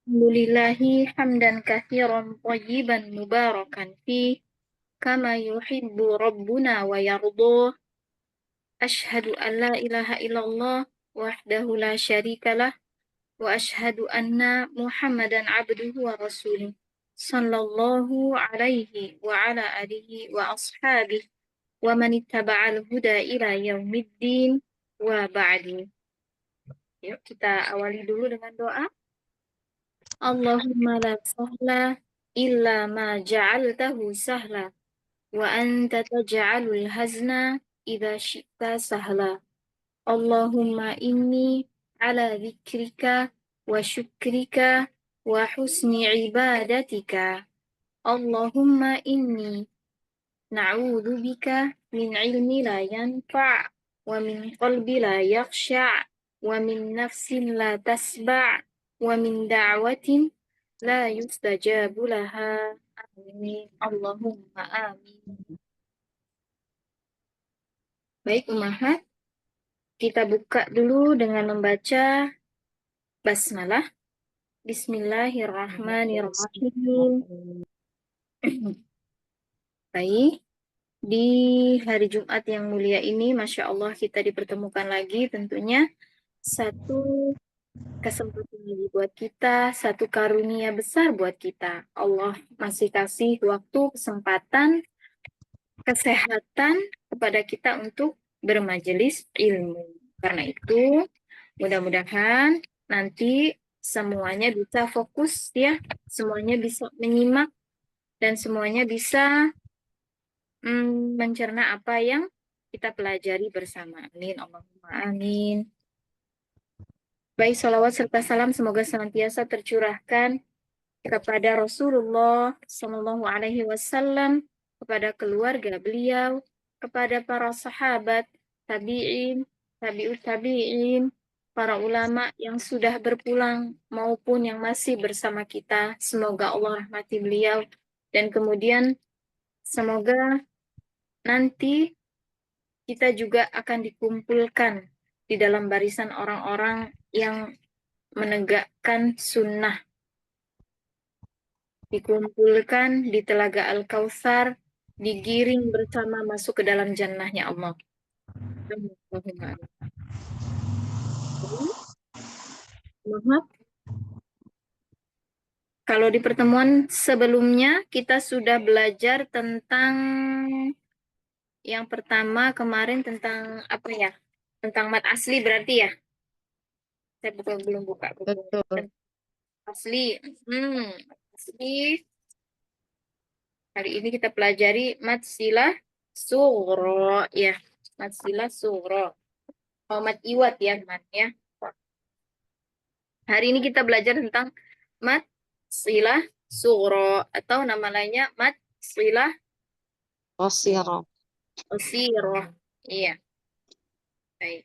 Alhamdulillahi hamdan kathiran tayyiban mubarakan fi kama yuhibbu rabbuna wa yarduh. Ashhadu an la ilaha illallah wahdahu la syarikalah wa ashhadu anna Muhammadan abduhu wa rasuluh sallallahu alaihi wa ala alihi wa ashabihi wa man ittaba'al huda ila yaumiddin wa ba'du. Yuk kita awali dulu dengan doa. Allahumma la sahla illa ma ja'altahu sahla wa anta taj'alul hazna idza syi'ta sahla. Allahumma inni ala dzikrika wa syukrika wa husni ibadatika. Allahumma inni na'udzu bika min ilmi la yanfa' wa min qalbi la yakhsha' wa min nafsin la tasba' wa min da'watin la yustajabu laha. Amin. Allahumma amin. Baik, Ummahat, kita buka dulu dengan membaca basmalah. Bismillahirrahmanirrahim. Baik, di hari Jumat yang mulia ini, Masya Allah, kita dipertemukan lagi. Tentunya satu kesempatan lagi buat kita, satu karunia besar buat kita. Allah masih kasih waktu, kesempatan, kesehatan kepada kita untuk bermajelis ilmu. Karena itu, mudah-mudahan nanti semuanya bisa fokus ya, semuanya bisa menyimak, dan semuanya bisa mencerna apa yang kita pelajari bersama. Amin. Allahumma amin. Baik, salawat serta salam semoga senantiasa tercurahkan kepada Rasulullah Sallallahu Alaihi Wasallam, kepada keluarga beliau, kepada para sahabat, tabi'in, tabi'ut tabi'in, para ulama yang sudah berpulang maupun yang masih bersama kita. Semoga Allah rahmati beliau, dan kemudian semoga nanti kita juga akan dikumpulkan di dalam barisan orang-orang yang menegakkan sunnah, dikumpulkan di Telaga Al-Kautsar, digiring bersama masuk ke dalam jannahnya Allah. Maaf, kalau di pertemuan sebelumnya kita sudah belajar tentang yang pertama kemarin tentang apa ya? Tentang mat asli berarti ya? Saya belum buka buku. Betul. Asli. Asli. Hari ini kita pelajari mat silah sughra ya. Mat silah sughra. Oh, mat iwat ya, mat ya. Hari ini kita belajar tentang mat silah sughra atau nama lainnya mat silah Qasirah. qasirah. Iya. Baik.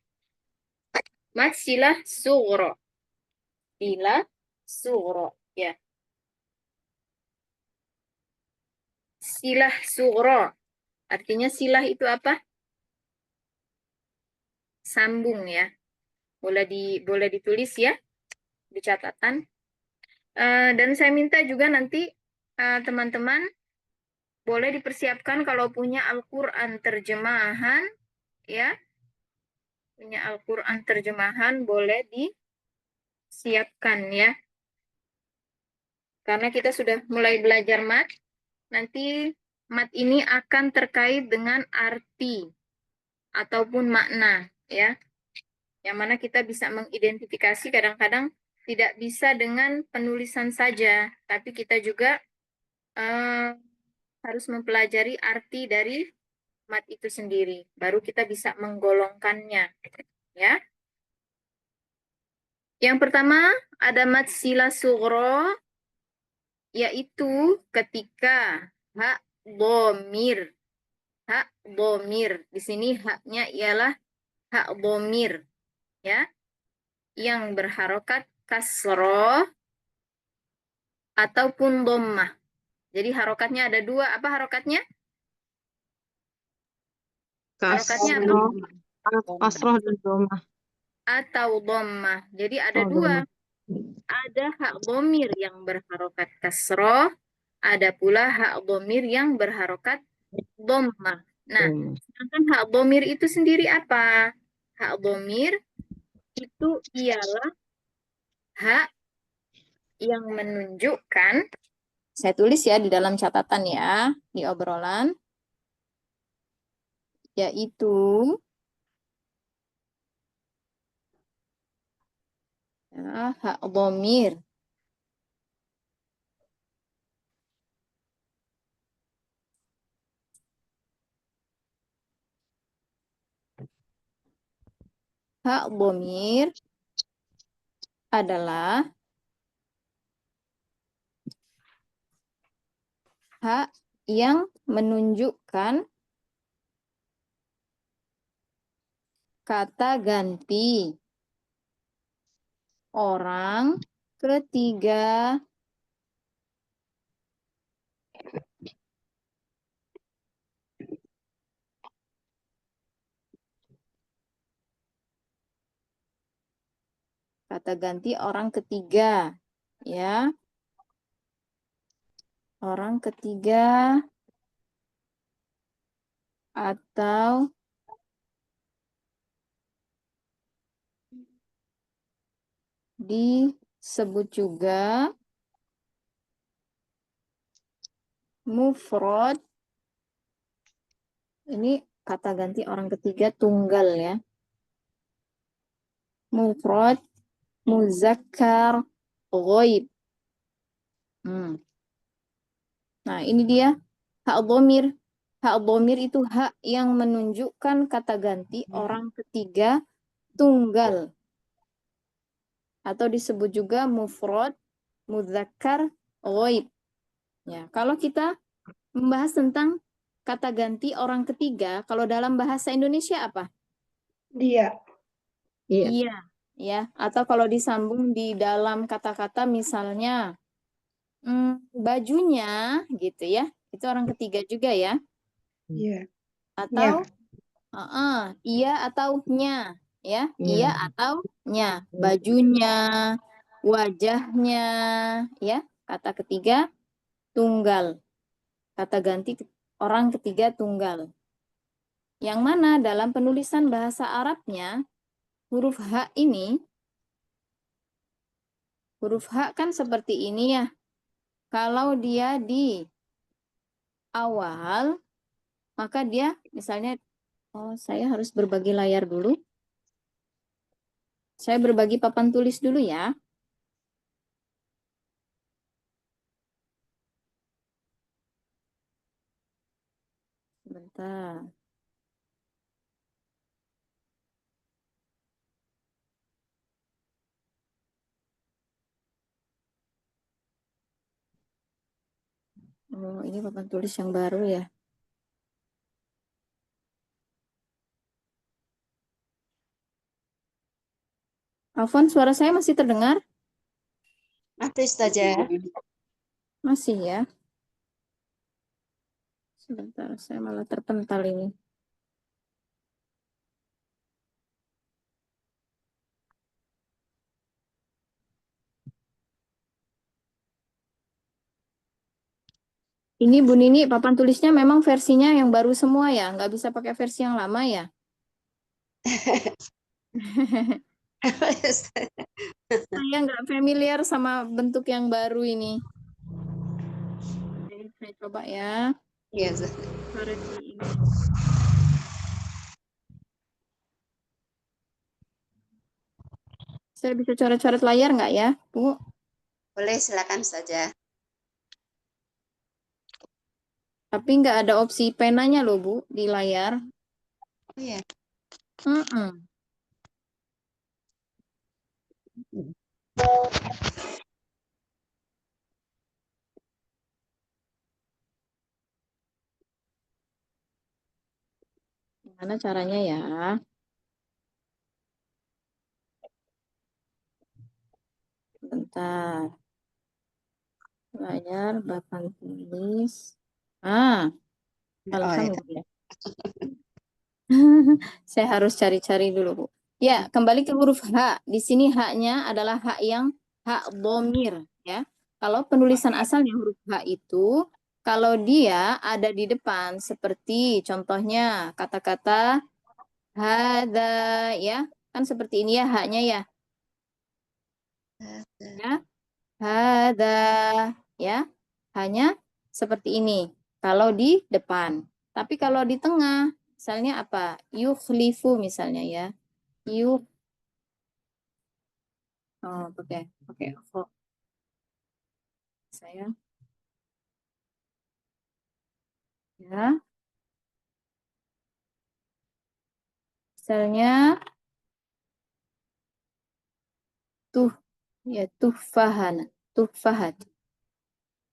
Mat silah sughra. Silah sughra ya. Silah sughra. Artinya silah itu apa? Sambung ya. Boleh ditulis ya di catatan. Dan saya minta juga nanti teman-teman boleh dipersiapkan kalau punya Al-Quran terjemahan ya. Punya Al-Quran terjemahan boleh disiapkan ya. Karena kita sudah mulai belajar mat. Nanti mat ini akan terkait dengan arti ataupun makna ya. Yang mana kita bisa mengidentifikasi, kadang-kadang tidak bisa dengan penulisan saja, tapi kita juga harus mempelajari arti dari mat itu sendiri. Baru kita bisa menggolongkannya. Ya. Yang pertama ada mat sila sughra, yaitu ketika hak dhamir. Hak dhamir. Di sini haknya ialah hak dhamir. Ya. Yang berharokat kasroh ataupun dhammah. Jadi harokatnya ada dua. Apa harokatnya? Harokatnya apa? Kasroh dan dhammah. atau dhammah. Jadi ada Oh, dua. dhamma. Ada hak dhamir yang berharokat kasroh, ada pula hak dhamir yang berharokat dhammah. Nah, Dhamma. sedangkan hak dhamir itu sendiri apa? Hak dhamir itu ialah hak yang menunjukkan, saya tulis ya di dalam catatan ya, di obrolan, yaitu ya, hak dhamir. Hak dhamir adalah hak yang menunjukkan kata ganti orang ketiga kata ganti orang ketiga ya, orang ketiga atau disebut juga mufrad. Ini kata ganti orang ketiga tunggal ya, mufrad muzakkar ghaib. Nah, ini dia hak dhamir. Hak dhamir itu hak yang menunjukkan kata ganti orang ketiga tunggal atau disebut juga mufrad mudzakkar ghaib. Ya, kalau kita membahas tentang kata ganti orang ketiga, kalau dalam bahasa Indonesia apa? Dia. Iya. Iya, ya. Atau kalau disambung di dalam kata-kata misalnya bajunya gitu ya. Itu orang ketiga juga ya. Iya. Atau Nya. iya atau nya ya. Iya Iya. atau nya. Bajunya, wajahnya ya. Kata ketiga tunggal. Kata ganti orang ketiga tunggal. Yang mana dalam penulisan bahasa Arabnya huruf H ini, huruf H kan seperti ini ya. Kalau dia di awal, maka dia misalnya, oh saya harus berbagi layar dulu. Saya berbagi papan tulis dulu ya. Sebentar. Oh, ini papan tulis yang baru ya. Afwan, suara saya masih terdengar? Masih saja. Masih ya. Sebentar, saya malah terpental ini. Ini Bu Nini, papan tulisnya memang versinya yang baru semua ya? Nggak bisa pakai versi yang lama ya? Saya nggak familiar sama bentuk yang baru ini. Oke, saya coba ya. Iya. Versi ini. Saya bisa coret-coret layar nggak ya, Bu? Boleh, silakan saja. Tapi nggak ada opsi penanya loh, Bu, di layar. Oh iya. Mm-mm. Gimana caranya ya? Bentar. Layar, papan tulis. Ah, Oh ya. Alhamdulillah. Saya harus cari-cari dulu, Bu. Ya, kembali ke huruf H. Di sini haknya adalah hak yang hak dhamir, ya. Kalau penulisan asalnya huruf H itu, kalau dia ada di depan, seperti contohnya kata-kata hada, ya, kan seperti ini ya haknya ya, ya, hada, ya, hanya seperti ini. Kalau di depan, tapi kalau di tengah, misalnya apa? Yukhlifu misalnya ya, yuk, oh, pakai kho. Saya ya, misalnya tuh ya tuhfahan, tuhfahat,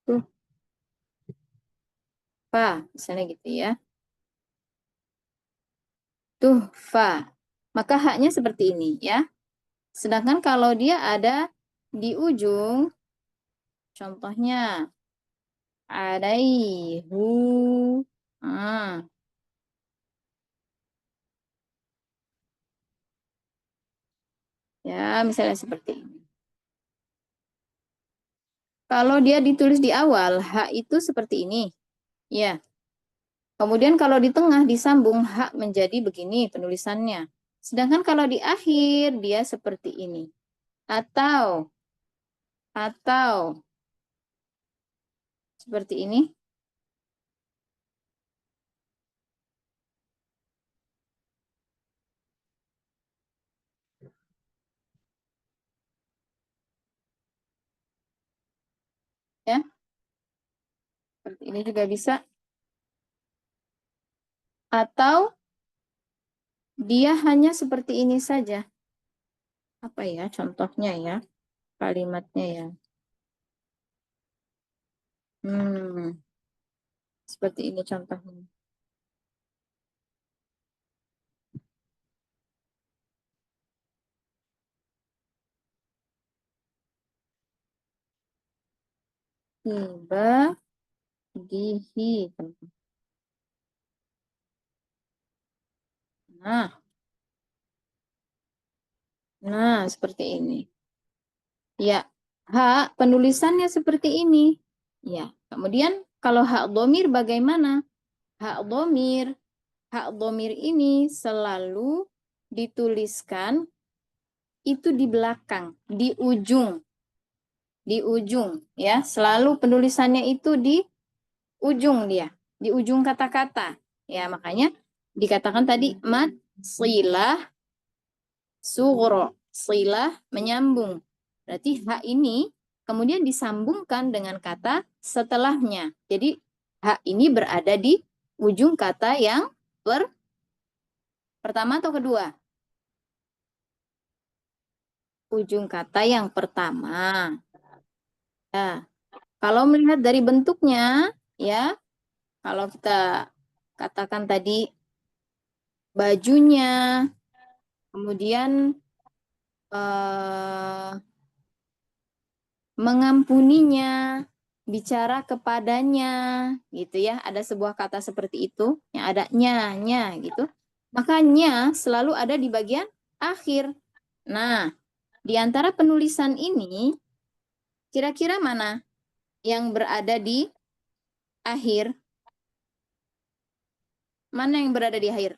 tuhfa, misalnya gitu ya, tuhfa. Maka haknya seperti ini ya. Sedangkan kalau dia ada di ujung, contohnya alaihu, ah, ya misalnya seperti ini. Kalau dia ditulis di awal, hak itu seperti ini, ya. Kemudian kalau di tengah disambung hak menjadi begini penulisannya. Sedangkan kalau di akhir dia seperti ini. Atau seperti ini, ya. Seperti ini juga bisa. Atau dia hanya seperti ini saja. Apa ya contohnya ya? Kalimatnya ya. Seperti ini contohnya. Tiba dihi. Nah, seperti ini. Ya, hak penulisannya seperti ini. Ya, kemudian kalau hak domir bagaimana? Hak domir, hak domir ini selalu dituliskan itu di belakang, di ujung, ya. Selalu penulisannya itu di ujung dia, di ujung kata-kata. Ya, makanya dikatakan tadi mat silah sugro, silah menyambung. Berarti hak ini kemudian disambungkan dengan kata setelahnya. Jadi hak ini berada di ujung kata yang pertama atau kedua? Ujung kata yang pertama. Ya, kalau melihat dari bentuknya, ya, kalau kita katakan tadi bajunya, kemudian mengampuninya, bicara kepadanya, gitu ya. Ada sebuah kata seperti itu, yang ada nya, gitu. Makanya selalu ada di bagian akhir. Nah, di antara penulisan ini, kira-kira mana yang berada di akhir? Mana yang berada di akhir?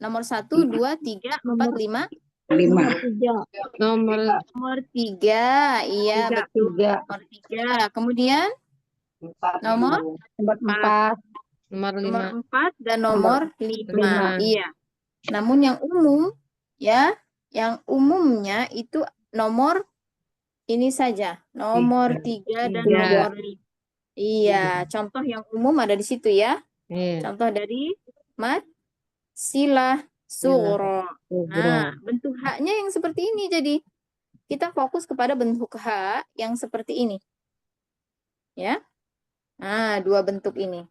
Nomor 1, 2, 3, 4, 5? 5. Nomor 3, iya betul. Nomor 3. Kemudian nomor 4. nomor 4 dan nomor 5. Iya. Namun yang umum, ya, yang umumnya itu nomor ini saja. Nomor 3 dan nomor 5. Iya, contoh yang umum ada di situ ya. Contoh dari mat silah sugro. Nah, bentuk haknya yang seperti ini. Jadi, kita fokus kepada bentuk hak yang seperti ini. Ya. Nah, dua bentuk ini.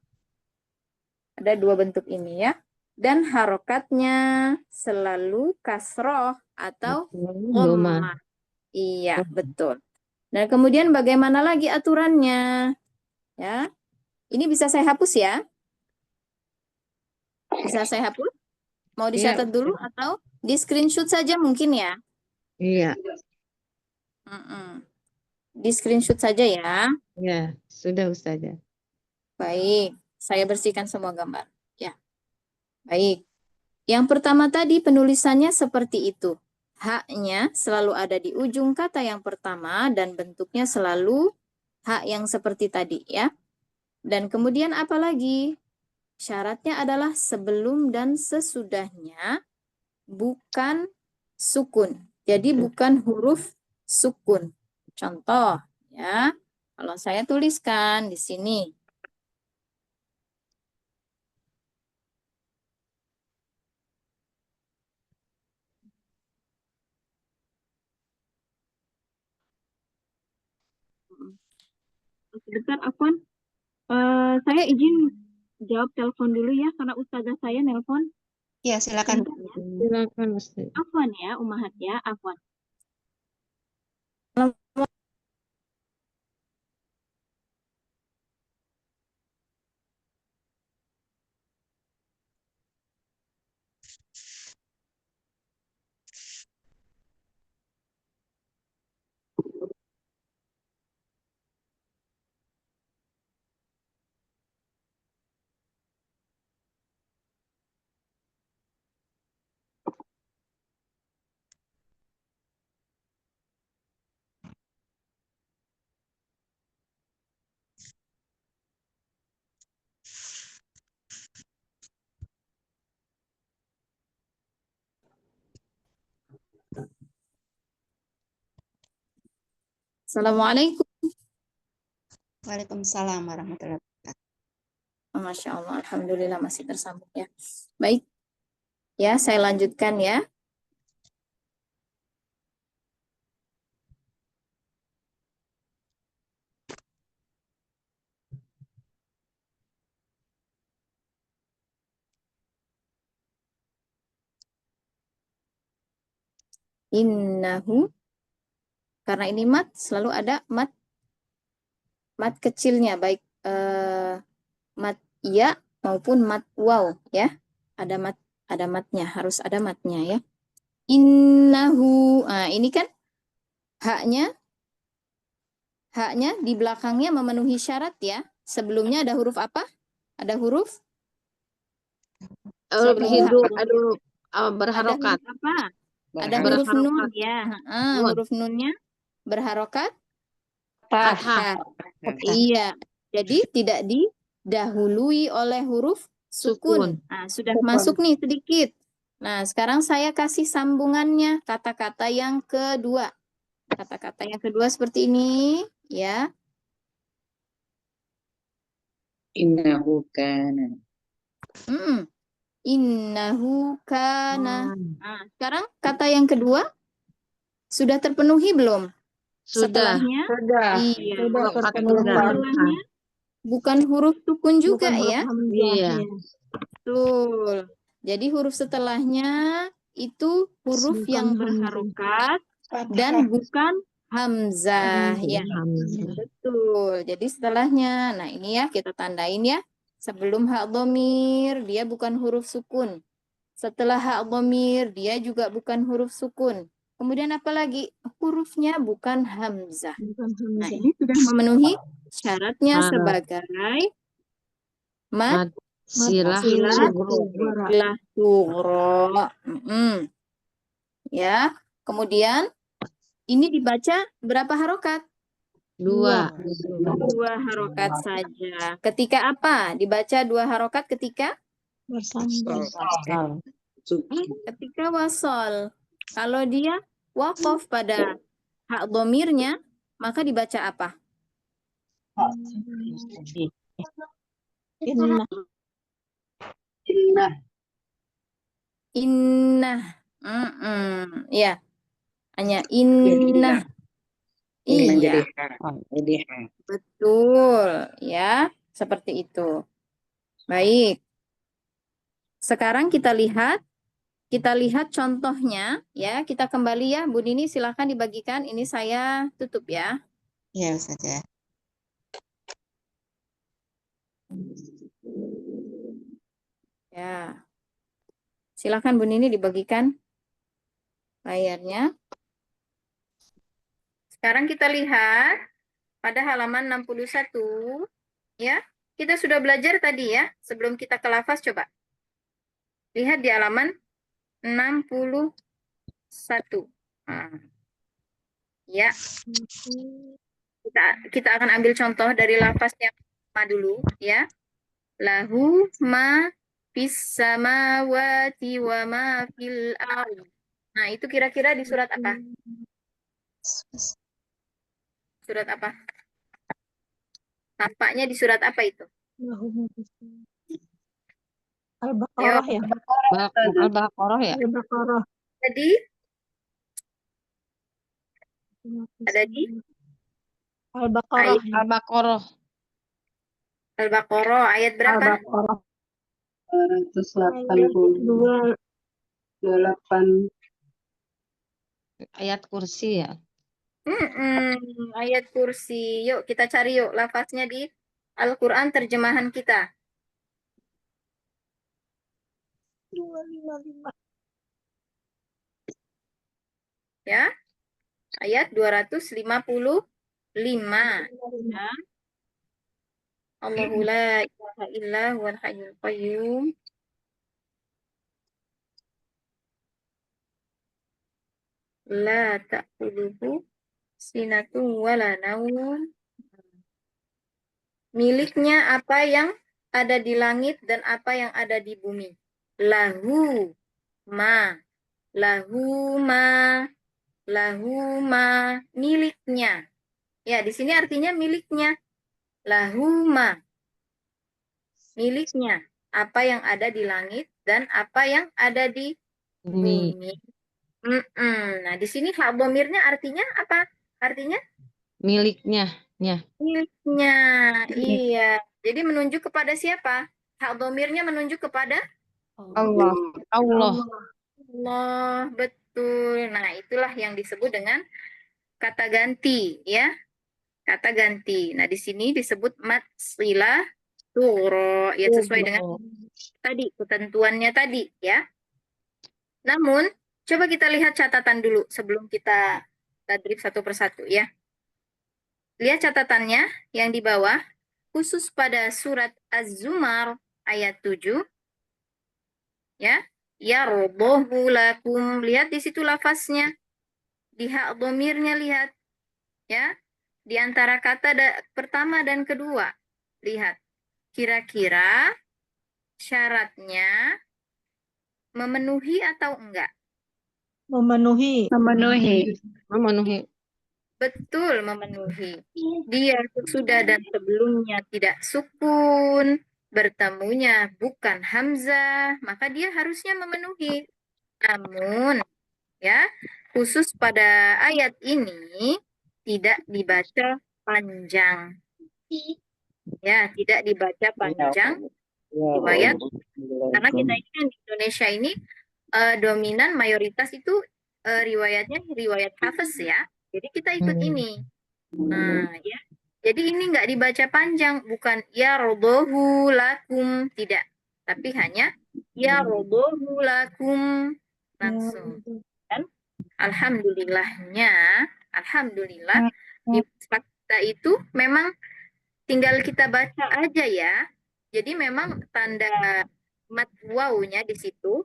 Ada dua bentuk ini ya. Dan harokatnya selalu kasroh atau dhammah. Iya, betul. Dan kemudian bagaimana lagi aturannya? Ya. Ini bisa saya hapus ya? Bisa saya hapus? Mau dicatat dulu atau Di screenshot saja mungkin ya. Iya, Mm-mm. Di screenshot saja ya. ya, sudah Ustazah. Baik, saya bersihkan semua gambar. Ya, baik. Yang pertama tadi penulisannya seperti itu. Haknya selalu ada di ujung kata yang pertama dan bentuknya selalu hak yang seperti tadi ya. Dan kemudian apa lagi? Syaratnya adalah sebelum dan sesudahnya bukan sukun. Jadi bukan huruf sukun. Contoh ya. Kalau saya tuliskan di sini. Sebentar, Afwan. Saya izin jawab telepon dulu ya, karena ustazah saya nelpon. Ya, silakan. Sebentar ya. Silakan Ustazah. Afwan ya, Ummahat ya, Afwan. Assalamualaikum. Waalaikumsalam warahmatullahi wabarakatuh. Masya Allah, Alhamdulillah masih tersambung ya. Baik, ya saya lanjutkan ya. Innahu, karena ini mat, selalu ada mat kecilnya, baik mat ya maupun mat waw ya. Ada matnya, harus ada matnya ya. Innahu, ini kan haknya di belakangnya memenuhi syarat ya. Sebelumnya ada huruf apa? Ada huruf sebelum Hidup, hak. aduh, Ada berharokat. huruf apa? Ada huruf nun ya. Nun. Huruf nunnya berharokat Fathah. Iya. Jadi tidak didahului oleh huruf sukun. Nah, sudah masuk nih sedikit. Nah, sekarang saya kasih sambungannya kata-kata yang kedua. Kata-kata yang kedua seperti ini ya. Innahu kana. Innahu kana. Nah, sekarang kata yang kedua sudah terpenuhi belum? Sudah. Setelahnya, Sudah. iya. Sudah terpenuhi. Setelahnya bukan huruf sukun juga Bukan huruf ya. hamzah. Iya. Betul. Jadi huruf setelahnya itu huruf Bukan yang hamzah. berharokat Fathah. dan bukan hamzah ya. Betul. Jadi setelahnya, nah ini ya kita tandain ya. Sebelum hak dhamir dia bukan huruf sukun. Setelah hak dhamir dia juga bukan huruf sukun. Kemudian apa lagi? Hurufnya bukan hamzah. Bukan Nah, hamzah. ini sudah memenuhi syaratnya Syarat. sebagai mat Silah silah Sughra. silah sughra. Ya. Kemudian ini dibaca berapa harokat? dua. Dua harokat saja. Ketika apa? Dibaca dua harokat ketika? Bersambung. Ketika wasol. Kalau dia waqaf pada hak dhamirnya, maka dibaca apa? Inna. Innah. Ya. Hanya innah. Ini Iya. menjadi jadi Betul. Ya. Seperti itu. Baik. Sekarang kita lihat contohnya ya. Kita kembali ya, Bu Nini silakan dibagikan. Ini saya tutup ya. Ya, saja. Ya. Silakan Bu Nini dibagikan. layarnya. Sekarang kita lihat pada halaman 61. Ya, kita sudah belajar tadi ya. Sebelum kita ke lafaz, coba. Lihat di halaman 61. Nah, ya, kita akan ambil contoh dari lafaz yang pertama dulu ya. Lahu ma fis samawati wa ma fil ardh. Nah, itu kira-kira di surat apa? Surat apa? Tampaknya di surat apa itu? Al-Baqarah ya. Al-Baqarah ya? Al-Baqarah. Jadi ada di Al-Baqarah. ayat Al-Baqarah. Al-Baqarah ayat berapa? Al-Baqarah. 288 Ayat kursi ya? Ayat kursi. Yuk kita cari yuk lafaznya di Al-Quran terjemahan kita. 255. Ya. Ayat 255. Ya. Allahu la ilaha illa huwal hayyul qayyum. La ta'khudhuhu sinatun wala naum. Miliknya apa yang ada di langit dan apa yang ada di bumi. Lahu ma. Lahu ma. Lahu ma. Miliknya. Ya, di sini artinya miliknya. Lahu ma. Miliknya. Apa yang ada di langit dan apa yang ada di Bumi. bumi. Nah, di sini hak domirnya artinya apa? Artinya Miliknya. miliknya. Iya. Jadi menunjuk kepada siapa? Hak domirnya menunjuk kepada Allah. Allah. Allah. Betul. Nah, itulah yang disebut dengan kata ganti, ya. Kata ganti. Nah, di sini disebut mat silah turo. Ya, sesuai dengan tadi, ketentuannya tadi, ya. Namun, coba kita lihat catatan dulu sebelum kita tadrib satu persatu, ya. Lihat catatannya yang di bawah, khusus pada surat Az-Zumar ayat 7, ya. Yardohu lakum. Lihat di situ lafaznya. Di hak domirnya lihat. Ya. Di antara kata pertama dan kedua. Lihat. Kira-kira syaratnya memenuhi atau enggak? Memenuhi. Memenuhi. Betul, memenuhi. Dia sesudah dan sebelumnya tidak sukun, bertemunya bukan hamzah, maka dia harusnya memenuhi. Namun, ya, khusus pada ayat ini tidak dibaca panjang. Ya, tidak dibaca panjang riwayat, karena kita ini kan di Indonesia ini dominan mayoritas itu riwayatnya riwayat hafes ya. Jadi kita ikut ini. Nah, ya. Jadi ini nggak dibaca panjang, bukan ya robohu lakum, tidak. Tapi hanya ya robohu lakum langsung. Dan alhamdulillah di mushaf kita itu memang tinggal kita baca aja ya. Jadi memang tanda mat wawunya di situ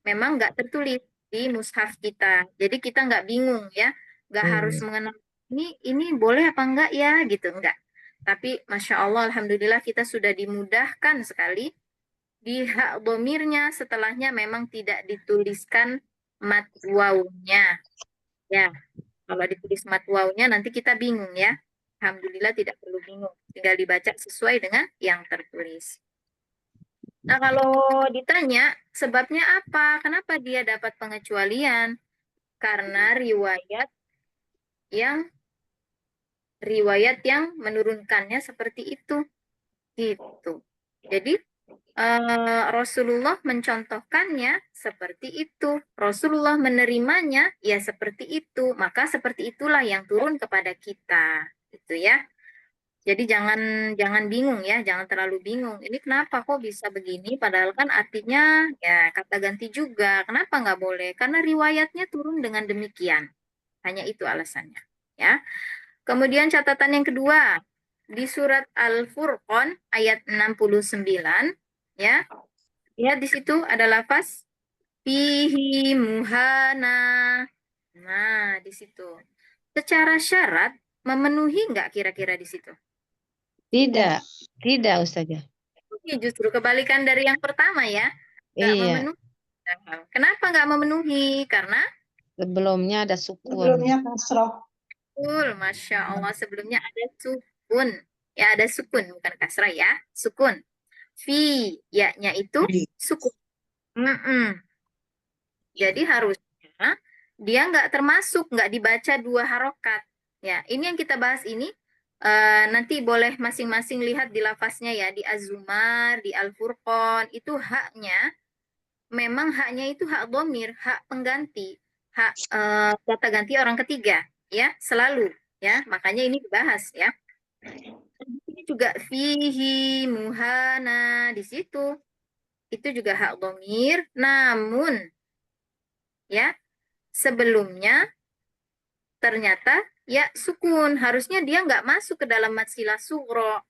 memang nggak tertulis di mushaf kita. Jadi kita nggak bingung ya, nggak harus mengenal ini boleh apa enggak ya gitu, enggak. Tapi Masya Allah, Alhamdulillah kita sudah dimudahkan sekali di hak domirnya setelahnya memang tidak dituliskan mat wawunya. Ya, kalau ditulis mat wawunya nanti kita bingung ya. Alhamdulillah tidak perlu bingung, tinggal dibaca sesuai dengan yang tertulis. Nah, kalau ditanya sebabnya apa? Kenapa dia dapat pengecualian? Karena riwayat yang menurunkannya seperti itu. Gitu. Jadi Rasulullah mencontohkannya seperti itu. Rasulullah menerimanya ya seperti itu. Maka seperti itulah yang turun kepada kita. Gitu ya. Jadi jangan bingung ya, jangan terlalu bingung. Ini kenapa kok bisa begini? Padahal kan artinya ya kata ganti juga. Kenapa nggak boleh? Karena riwayatnya turun dengan demikian. Hanya itu alasannya. Ya. Kemudian catatan yang kedua di surat Al-Furqan ayat 69 ya. Lihat di situ ada lafaz fihi muhana. Nah, di situ. Secara syarat memenuhi nggak kira-kira di situ? Tidak. Tidak, Ustazah. Ini justru kebalikan dari yang pertama ya. Nggak Iya. memenuhi. Kenapa nggak memenuhi? Karena Sebelumnya ada sukun. Sebelumnya kasroh. betul, Masya Allah, sebelumnya ada sukun. Ya, ada sukun, bukan kasrah ya. Sukun. Fi, ya-nya itu sukun. Mm-mm. Jadi harusnya dia nggak termasuk, nggak dibaca dua harokat. Ya, ini yang kita bahas ini. Nanti boleh masing-masing lihat di lafaznya ya, di Az-Zumar, di Al-Furqan, itu haknya, memang haknya itu hak dhamir, hak pengganti, hak kata ganti orang ketiga, ya, selalu, ya, makanya ini dibahas ya. Ini juga fihi muhana di situ, itu juga hak dhamir, namun ya sebelumnya ternyata ya sukun, harusnya dia nggak masuk ke dalam mad silah sughra.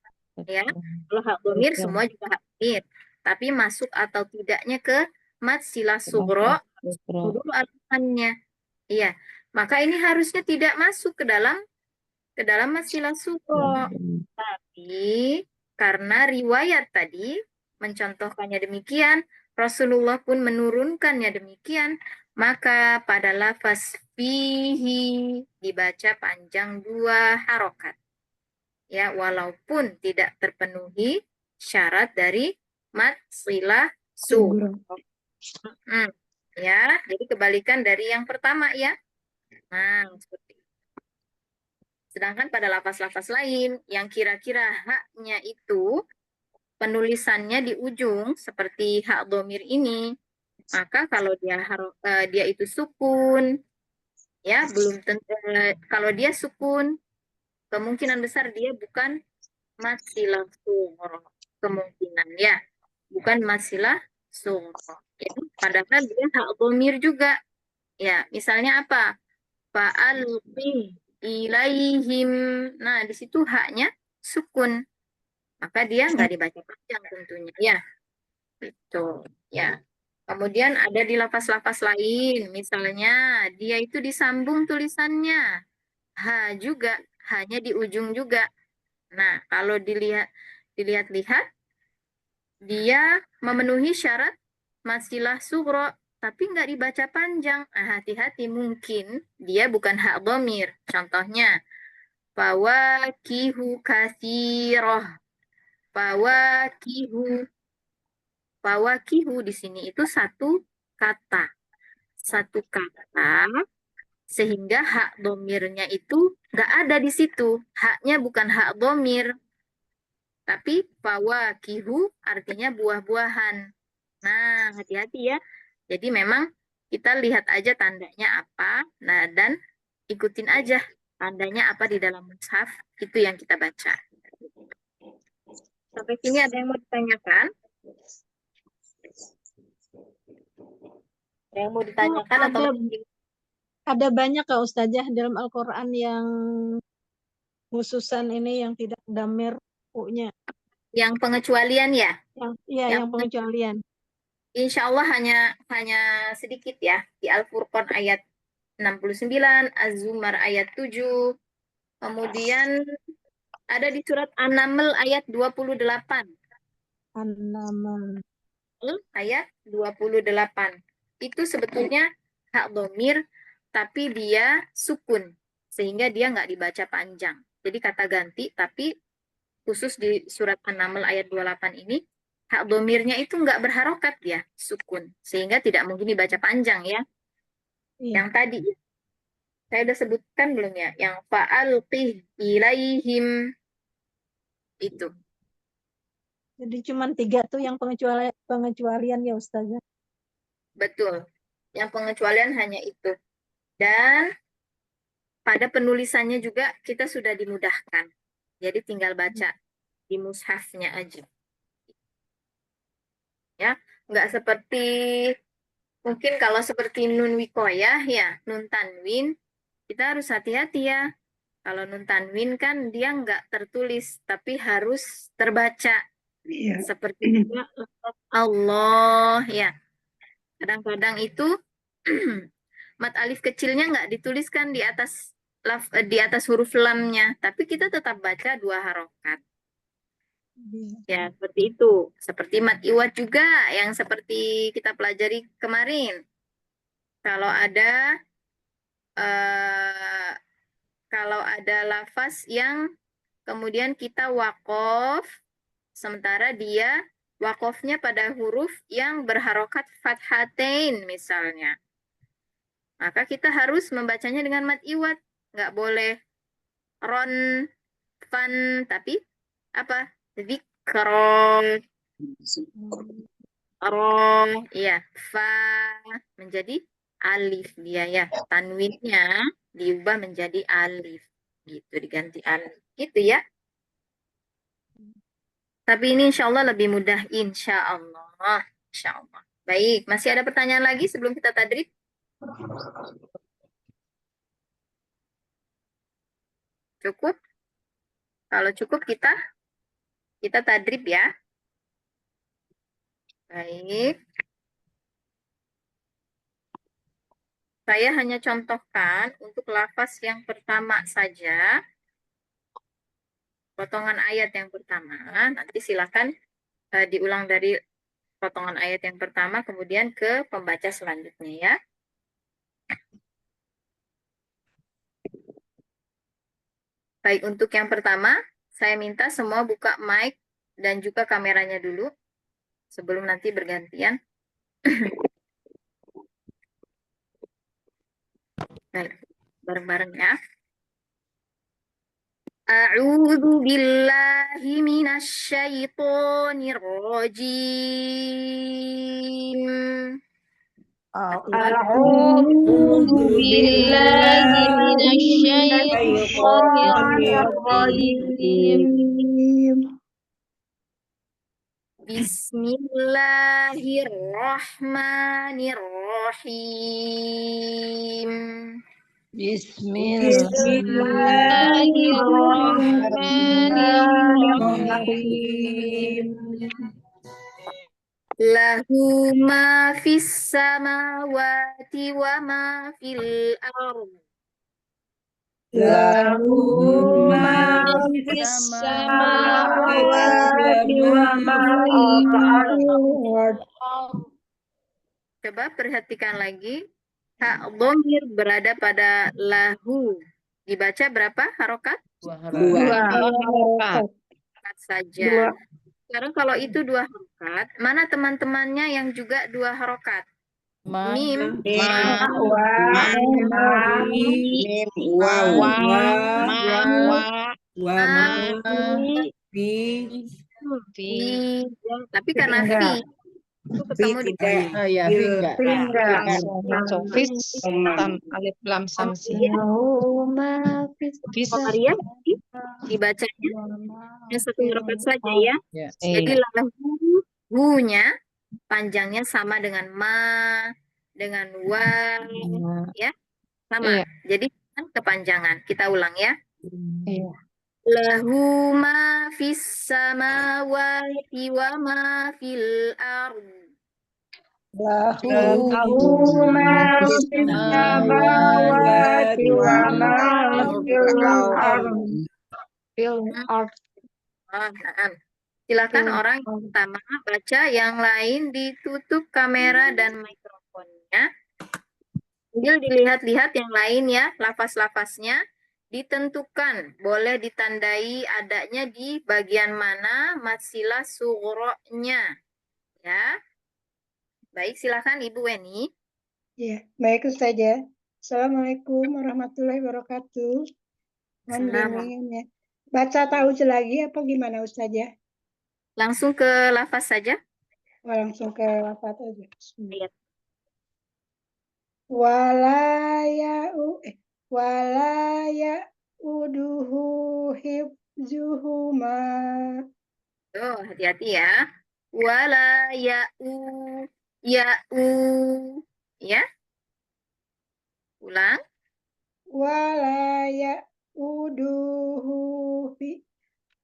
Ya, kalau hak dhamir Betul. semua juga hak dhamir, tapi masuk atau tidaknya ke mad silah sughra Sukro. dulu alasannya. Iya, maka ini harusnya tidak masuk ke dalam mad silah sughra. Tapi karena riwayat tadi mencontohkannya demikian, Rasulullah pun menurunkannya demikian, maka pada lafaz fihi dibaca panjang dua harokat. Ya, walaupun tidak terpenuhi syarat dari mad silah sughra. Ya, jadi kebalikan dari yang pertama ya. Nah, seperti itu. Sedangkan pada lafaz-lafaz lain yang kira-kira haknya itu penulisannya di ujung seperti hak domir ini, maka kalau dia itu sukun, ya belum tentu kalau dia sukun kemungkinan besar dia bukan masilah sughra, kemungkinan ya bukan masilah sughra. Ya, padahal dia hak domir juga. Ya, misalnya apa? Fa'alqi ilaihim. Nah, di situ haknya sukun. Maka dia nggak dibaca panjang tentunya. Ya, itu. Ya. Kemudian ada di lafaz-lafaz lain. Misalnya, dia itu disambung tulisannya. Ha juga. Hanya di ujung juga. Nah, kalau dilihat-lihat, dia memenuhi syarat masilah sughra, tapi nggak dibaca panjang. Ah, hati-hati, mungkin dia bukan hak dhamir. Contohnya, fawakihu kathiroh. Fawakihu. Fawakihu di sini itu satu kata. Satu kata, sehingga hak domirnya itu nggak ada di situ. Haknya bukan hak domir, tapi fawakihu artinya buah-buahan. Nah, hati-hati ya. Jadi memang kita lihat aja tandanya apa, nah dan ikutin aja tandanya apa di dalam mushaf, itu yang kita baca. Sampai sini ada yang mau ditanyakan? Ada yang mau ditanyakan atau Ada banyak Kak Ustazah dalam Al-Quran yang khususan ini yang tidak damir U-nya. yang pengecualian ya? Yang pengecualian. Insya Allah hanya sedikit ya. Di Al-Furqan ayat 69, Az-Zumar ayat 7, kemudian ada di surat An-Naml ayat 28. An-Naml. Ayat 28. Itu sebetulnya hak domir, tapi dia sukun. Sehingga dia nggak dibaca panjang. Jadi kata ganti, tapi khusus di surat An-Naml ayat 28 ini, hak domirnya itu nggak berharokat ya, sukun. Sehingga tidak mungkin dibaca panjang ya. Iya. Yang tadi, saya udah sebutkan belum ya? Yang fa'alqih ilaihim itu. Jadi cuma 3 tuh yang pengecualian ya Ustazah. Betul. Yang pengecualian hanya itu. Dan pada penulisannya juga kita sudah dimudahkan. Jadi tinggal baca di mushafnya aja. Ya, nggak seperti mungkin kalau seperti nun wikoyah ya, nun tanwin, kita harus hati-hati ya. Kalau nun tanwin kan dia nggak tertulis, tapi harus terbaca. Iya. Seperti Allah ya. Kadang-kadang itu mat alif kecilnya nggak dituliskan di atas huruf lamnya, tapi kita tetap baca 2 harokat. Ya, seperti itu. Seperti mat iwat juga yang seperti kita pelajari kemarin. Kalau ada eh, lafaz yang kemudian kita wakof, sementara dia wakofnya pada huruf yang berharokat fathatain misalnya. Maka kita harus membacanya dengan mat iwat. Nggak boleh ron, fan, tapi apa? Zikron, roh, ya, fa menjadi alif dia ya. Tanwinnya diubah menjadi alif. Gitu, diganti alif. Gitu ya. Tapi ini insya Allah lebih mudah. Insya Allah. Insya Allah. Baik, masih ada pertanyaan lagi sebelum kita tadrib? Cukup? Kalau cukup kita tadrib ya. Baik. Saya hanya contohkan untuk lafaz yang pertama saja. Potongan ayat yang pertama. Nanti silakan diulang dari potongan ayat yang pertama kemudian ke pembaca selanjutnya ya. Baik, untuk yang pertama, saya minta semua buka mic dan juga kameranya dulu sebelum nanti bergantian. Baik, bareng-bareng ya. A'udzu billahi minasy syaithanir rajim. A'udzu billahi minasyaitonir rajim. Bismillahirrahmanirrahim. Bismillahirrahmanirrahim. Lahu ma fis samawati wa ma fil ardh. Lahu Ma fis samawati wa ma fil ardh. Coba perhatikan lagi. Hak dhamir berada pada lahu. Dibaca berapa harokat? 2 harokat. Harokat saja. Sekarang kalau itu 2 harokat, mana teman-temannya yang juga 2 harokat? Mim, Mim, fi. Tapi karena fi itu ketemu di Langsung fis alif lam sam sin. Fis. Maria dibacanya yang 1 harokat saja ya. Jadi Iya. lahu-nya panjangnya sama dengan ma, dengan wa, ya sama. Iya. Jadi kan kepanjangan. Kita ulang ya. Iya. Lahu ma fis samawati wa ma fil ardh. Lahu ma fis samawati wa ma fil ardh. Silakan orang yang pertama baca, yang lain ditutup kamera dan mikrofonnya. Sambil dilihat-lihat yang lain ya, lafaz-lafaznya ditentukan, boleh ditandai adanya di bagian mana masilah sughra-nya. Ya. Baik, silakan Ibu Weni. Ya, baik Ustazah. Assalamualaikum warahmatullahi wabarakatuh. Mohon bimbingan ya. Baca ta'awudz lagi apa gimana Ustazah? Langsung ke lafaz saja. Oh, langsung ke lafaz aja. Ayat. Walaya uduhu hifzuhuma. Tuh, hati-hati ya. Wala ya'u, ya'u. Ya, ulang. Wala ya'uduhu fi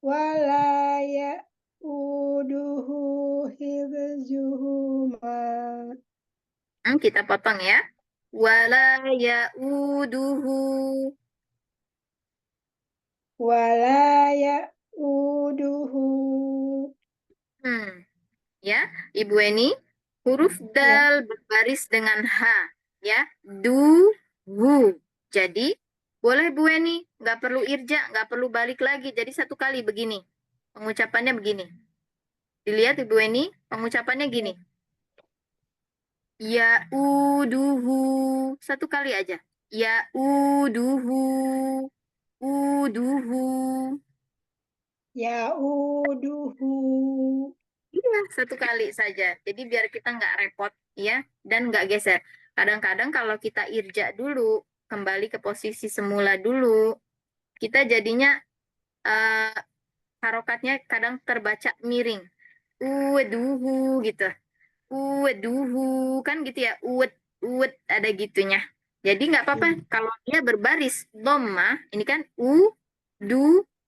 wala ya'uduhu hifzuhuma. Kita potong ya. Wala ya'uduhu. Wala ya'uduhu. Ya, Ibu Eni, huruf dal berbaris dengan H. Ya, du, hu. Jadi, boleh Bu Eni, nggak perlu irja, nggak perlu balik lagi. Jadi satu kali begini. Pengucapannya begini. Dilihat Ibu Eni, pengucapannya gini. Ya uduhu. Satu kali aja. Ya uduhu. Uduhu. Ya'uduhu. Iya, satu kali saja. Jadi biar kita nggak repot ya dan nggak geser. Kadang-kadang kalau kita irja dulu, kembali ke posisi semula dulu, kita jadinya harokatnya kadang terbaca miring. Uweduhu gitu. Uweduhu kan gitu ya. Uwed ada gitunya. Jadi nggak apa-apa kalau dia berbaris dhamma, ini kan du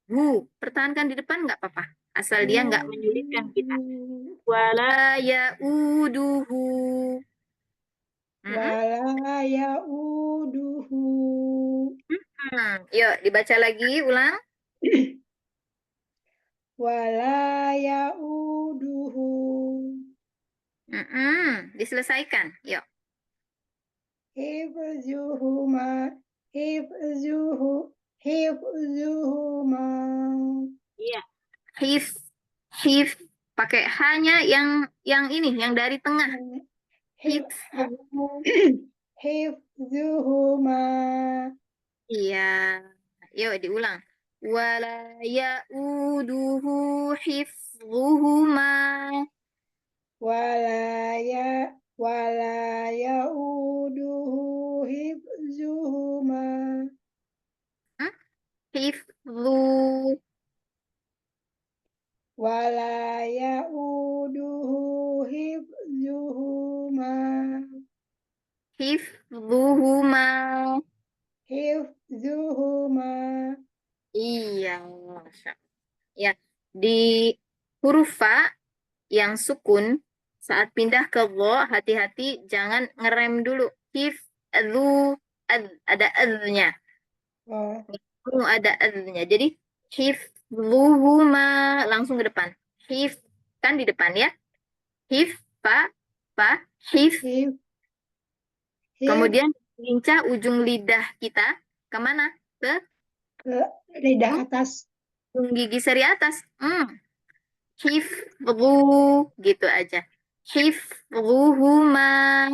hu. Pertahankan di depan nggak apa-apa. Asal dia nggak menyulitkan kita. Wala ya'uduhu. Wala ya'uduhu. Yuk, dibaca lagi, ulang. Wala ya'uduhu. Diselesaikan. Yuk. Hifzuhuma. Hifzuhuma. Iya. Hif. Pakai hanya yang ini, yang dari tengah. Hif. Hifzuhuma. Iya. Yuk, diulang. Wala ya'uduhu hifzuhuma. Wala ya'uduhu hifzuhuma. Hifzu. Wala ya'uduhu hifzuhuma. Hifzuhuma. Hifzuhuma. Iya. Masya Allah. Ya, di huruf fa yang sukun saat pindah ke dha, hati-hati jangan ngerem dulu. Ada adznya. Oh, Ada adznya. Jadi hifzuhuma langsung ke depan. Hif kan di depan ya. Hif fa hif. hif. Kemudian lincah ujung lidah kita kemana? Ke Lidah atas. ujung gigi seri atas. Hifzu gitu aja. Hifzuhuma.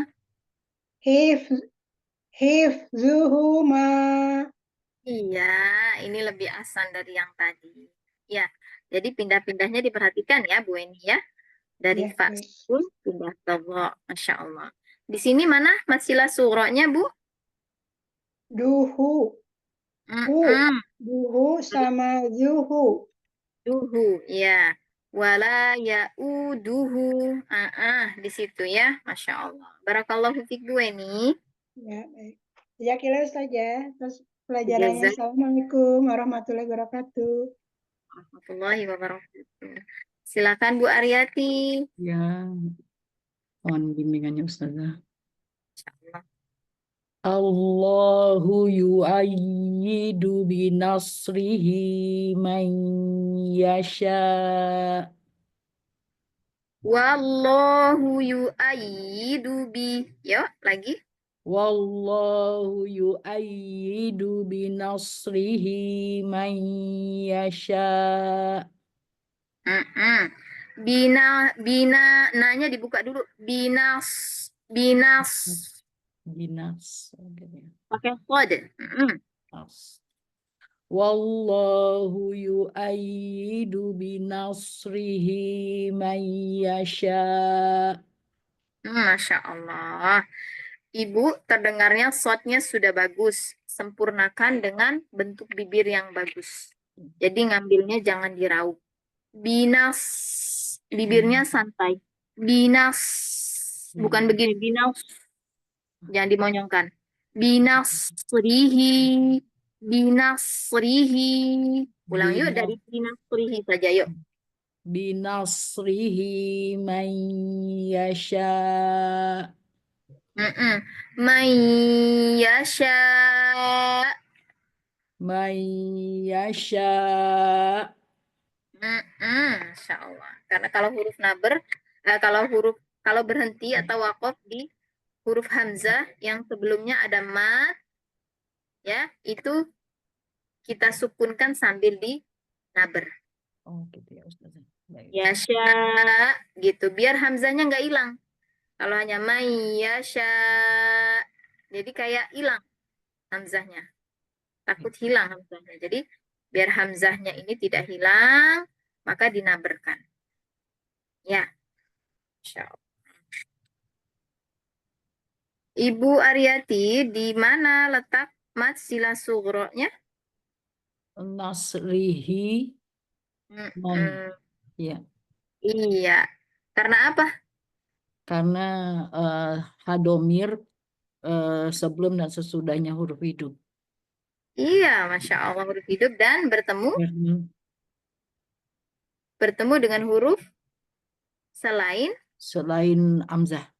Hifzuhuma. Iya, ini lebih asan dari yang tadi. Ya, jadi pindah-pindahnya diperhatikan ya Bu Eni ya. Dari Ya, fa baik. sukun pindah ke dha. Masya Allah. Di sini mana masilah surahnya Bu? Duhu. Mm-mm. Duhu sama zuhu. Duhu, ya. Wala ya'uduhu. Di situ ya. Masya Allah. Barakallahu fiik Bu Eni. Ya, baik. Jazakallah saja. Terus pelajarannya. Jazak. Assalamualaikum warahmatullahi wabarakatuh. Warahmatullahi wabarakatuh. Silakan Bu Aryati. Ya, mohon bimbingannya Ustazah. Insyaallah. Allahu yu'ayyidu binasrihi man yasha. Wallahu yu'ayyidu bi. Yuk, lagi. Wallahu yu'ayyidu binasrihi man yasha. Bina, nanya dibuka dulu. Binas. Binas. Pakai qad. Wallahu yu'ayyidu binasrihi man yasha. Masya Allah. Ibu terdengarnya shotnya sudah bagus. Sempurnakan dengan bentuk bibir yang bagus. Jadi ngambilnya jangan diraup. Binas, bibirnya santai. Binas, bukan begini. Binas, jangan dimonyongkan. Binasrihi, binasrihi. Ulang yuk dari binasrihi saja yuk. Binasrihi man yasha. Man yasha. Man yasha. Insya Allah. Karena kalau huruf naber, kalau berhenti atau wakof di huruf hamzah yang sebelumnya ada mat, ya itu kita sukunkan sambil di naber. Oh gitu ya Ustazah. Baik. Yasha gitu. Biar hamzahnya nggak hilang. Kalau hanya may yasha, jadi kayak hilang hamzahnya. Takut hilang hamzahnya. Jadi biar hamzahnya ini tidak hilang, maka dinaberkan. Ya. Insya Allah. Ibu Aryati, di mana letak mat sila sughronya? Nasrihi man. Mm-mm. Ya, Iya. Karena apa? karena hadomir sebelum dan sesudahnya huruf hidup. Iya, Masya Allah huruf hidup dan bertemu dengan huruf selain. Selain amzah.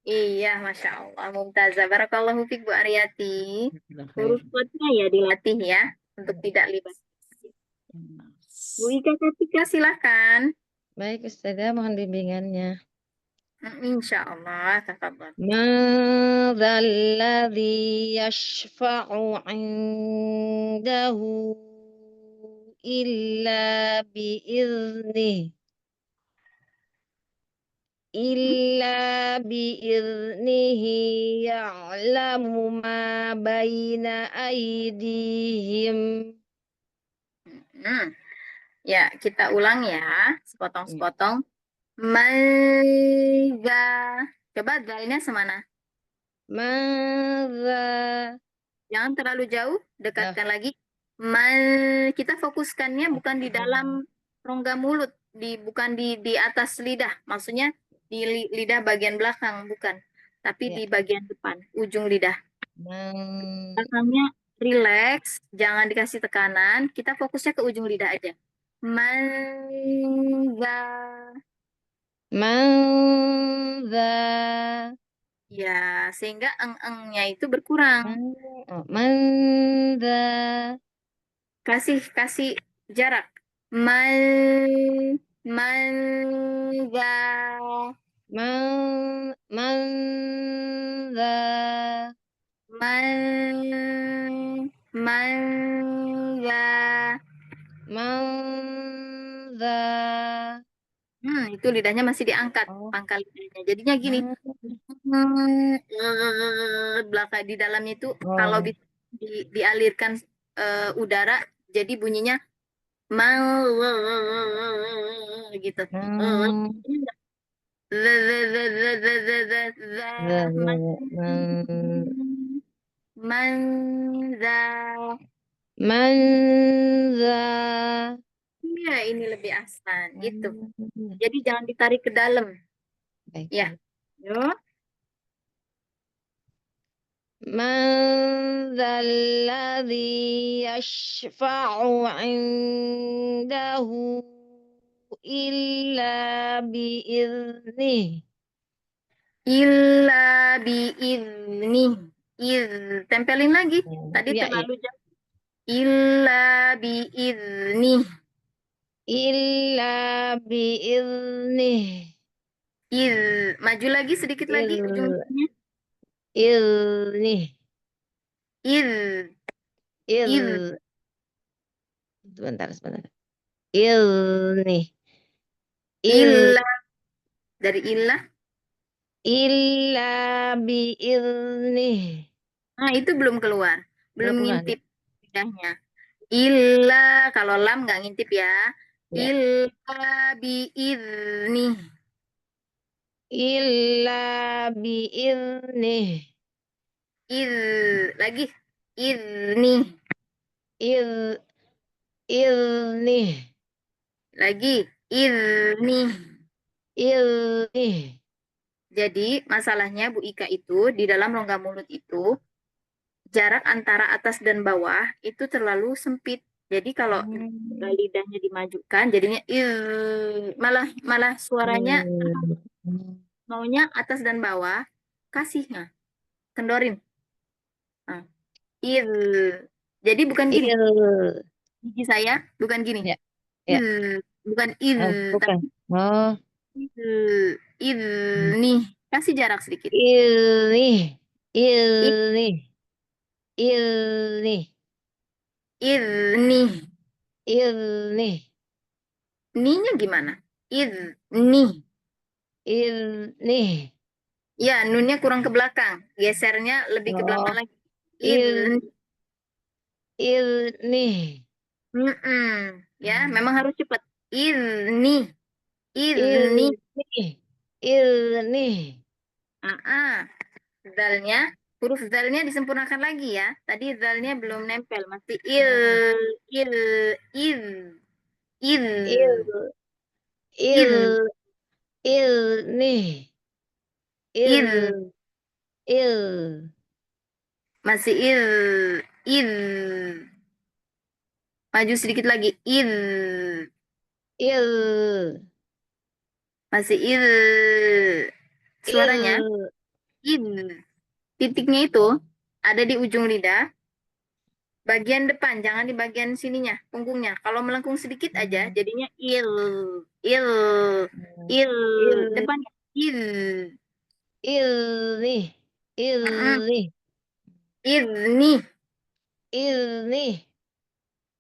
Iya, Masya Allah. Mumtazah. Barakallahu fiik Bu Aryati. Huruf Khair. kodnya ya dilatih ya. Untuk tidak libat. Bu Ika Katika silakan. Baik Ustazah, mohon bimbingannya. Insya Allah. Tafadhol. Man dzalladzi yashfa'u 'indahu illa biiznih. Illa biiznihi ya'lamu ma baina aydihim. Ya, kita ulang ya. Sepotong-sepotong. Maiza. Coba dalilnya semana. Madza. Jangan terlalu jauh, dekatkan lagi. Kita fokuskannya bukan di dalam rongga mulut, bukan di atas lidah. Maksudnya di lidah bagian belakang, bukan. Tapi di bagian depan, ujung lidah. Belakangnya relax, jangan dikasih tekanan. Kita fokusnya ke ujung lidah aja. Maiza. Madza. Ya, sehingga eng-engnya itu berkurang. Madza. Kasih jarak. Maiza. Madza. Maiza. Madza. Itu lidahnya masih diangkat, pangkal lidahnya. Jadinya gini. Belakang di dalamnya itu kalau bisa dialirkan udara, jadi bunyinya gitu. Manza. Manza. Iya, ini lebih asan gitu. Jadi jangan ditarik ke dalam. Baik. Ya. Yo. Man dzalladzi yashfa'u 'indahu illa biiznih. Illa biizni. Tempelin lagi. Tadi Ya, terlalu jauh. Illa biizni. Illa biiznih. Maju lagi sedikit lagi ujungnya. Iznih. Iz. Sebentar. Iznih. Illa. Dari illa. Illa biiznih. Nah, itu belum keluar. Belum keluar. ngintip lidahnya. Illa. Kalau lam nggak ngintip ya. Illa biizni. Illa biiznih. Lagi. Izni. Ilnih. Lagi. Ilnih. Ilnih. Jadi masalahnya Bu Ika itu di dalam rongga mulut itu jarak antara atas dan bawah itu terlalu sempit. Jadi kalau lidahnya dimajukan jadinya malah malah suaranya maunya atas dan bawah, kasih nah, kendorin. Nah, il. Jadi bukan gini. Il. Gigi saya bukan gini. Ya. Ya. Bukan il, Oh, bukan. Oh, il nih. Kasih jarak sedikit. ilnih. Ilnih. Ilnih. Ilnih. Ilnih. Nih-nya gimana? Nih. Ilnih. Ya, nunnya kurang ke belakang. Gesernya lebih ke belakang Oh, lagi. il. Ilnih. Ya, memang harus cepat. Ilnih. Ilnih. Ilnih. Ilnih. Dalnya, huruf dalnya disempurnakan lagi ya. Tadi dalnya belum nempel, masih il, il, il, Il. Il. il, Ilnih. il, Il. Il. masih il. Maju sedikit lagi, il, Il. masih il. Suaranya Il. il. Titiknya itu ada di ujung lidah, bagian depan, jangan di bagian sininya, punggungnya. Kalau melengkung sedikit aja, jadinya il, il, il, Il. depannya il. Ilnih. Mm-mm. Ilnih. Ini, Ilnih.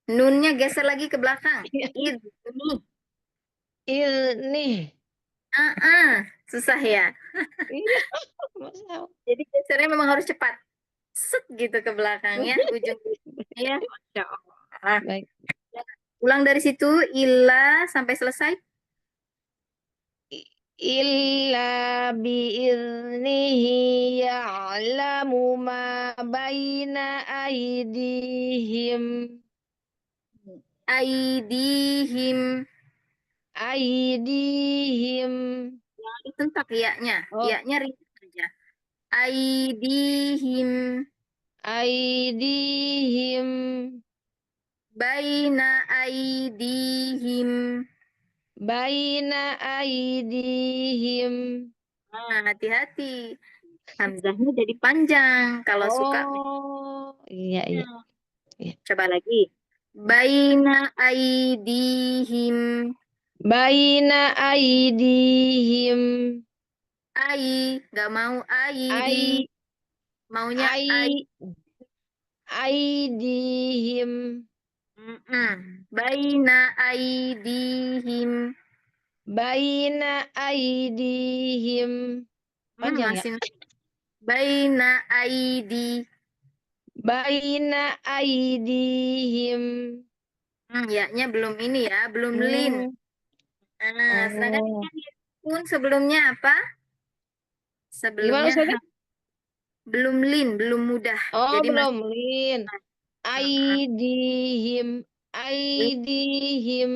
nunnya geser lagi ke belakang. Ini, Ilnih. susah ya. Iya. Masa? Jadi gesernya memang harus cepat. Set gitu ke belakangnya, ujung ya. Masya Allah. Baik. Ulang dari situ, ila sampai selesai. Illa biiznihi ya'lamu ma baina aydihim. Aidihim. Aydihim. Jangan ditentak ya-nya. Oh, Ya-nya ringan aja. Aidihim. aydihim. Baina aidihim. Baina aydihim. Nah, hati-hati. Hamzahnya jadi panjang kalau suka. Oh, iya, iya. Iya. Coba lagi. Baina aidihim. Baina aydihim. Ai, nggak mau aidi. Ai. Maunya ai. Aydihim. Baina aidihim. Baina aydihim. Panjang ya? Masih baina aidi. Baina aydihim. Ya-nya belum ini ya, belum lin. Sedangkan ini Oh. kan pun sebelumnya apa? Gimana Sebelumnya Ustazah? belum lin, belum mudah. Oh, Jadi belum masih lin. Aydihim. Aydihim.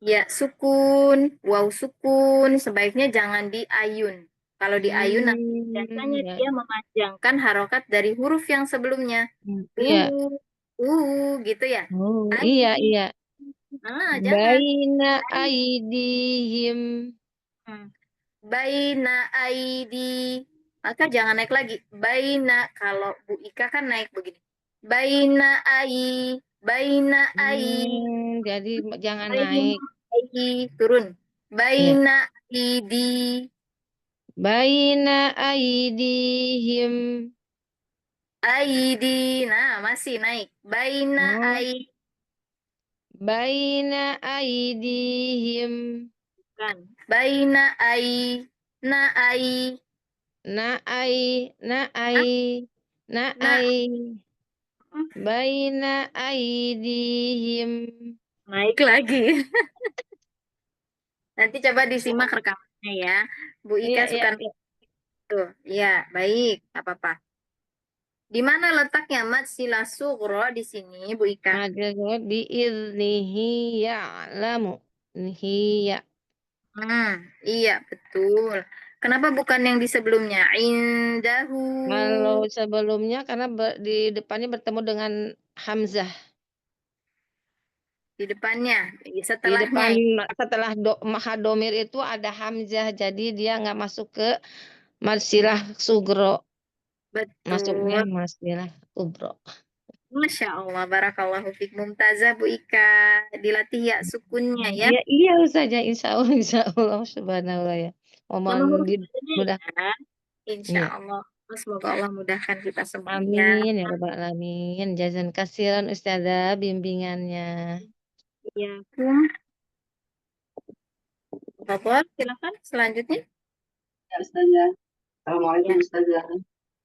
ya sukun, waw sukun. Sebaiknya jangan di ayun. Kalau di ayun nanti biasanya Ya. dia memanjangkan harokat dari huruf yang sebelumnya. Iya. Gitu ya. Oh, Ai. iya, iya. Jangan. Baina aydihim. Baina aidi. Maka jangan naik lagi. Baina, kalau Bu Ika kan naik begini. Baina ai. Baina ai. Jadi jangan Baina naik. ai. Turun. Baina aidi. Baina aydihim. Aidi. Nah, masih naik. Baina Oh, ai. baina aydihim. Kan. Baina ai. Na ai. Naai, naai, Nah, naai. Baina aydihim. naik lagi. Nanti coba disimak rekamannya ya. Bu Ika Iya, iya, suka iya. tuh. Iya, baik. Apa-apa. Di mana letaknya mad sila sughra di sini, Bu Ika? Ada biiznihi ya'lamu. Hiya. Iya, betul. Kenapa bukan yang di sebelumnya? Indahu. Kalau sebelumnya karena di depannya bertemu dengan hamzah. Di depannya, Di setelahnya. depan setelah mahadomir itu ada hamzah, jadi dia nggak masuk ke masilah sugro, masuknya Betul. masilah kubro. Masya Allah, barakallahu fiik. Mumtazah, Bu Ika. Dilatih ya sukunnya ya. Iya, iya saja, insya Allah, subhanallah ya. Sama Mohon huruf bedanya mudah. ya. Insya Iya. Allah. Semoga Allah mudahkan kita semuanya. Amin ya rabbal alamin. Jazan kasiran Ustazah bimbingannya. Iya, Kum. Bapak, silakan selanjutnya. Ya, Ustazah. Assalamualaikum, Ya. Ustazah.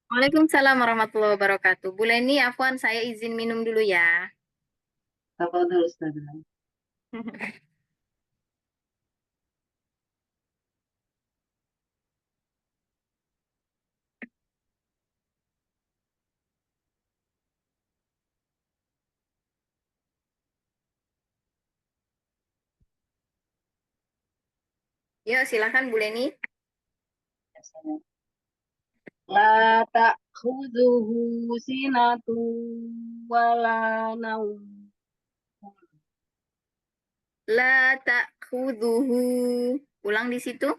Waalaikumsalam warahmatullahi wabarakatuh. Bu Leni, Afwan, saya izin minum dulu ya. Tafadhol, Ustazah. Yuk, silakan Bu Leni. La ta'khudhuhu sinatu wala naum. La ta'khudhuhu. Ulang di situ.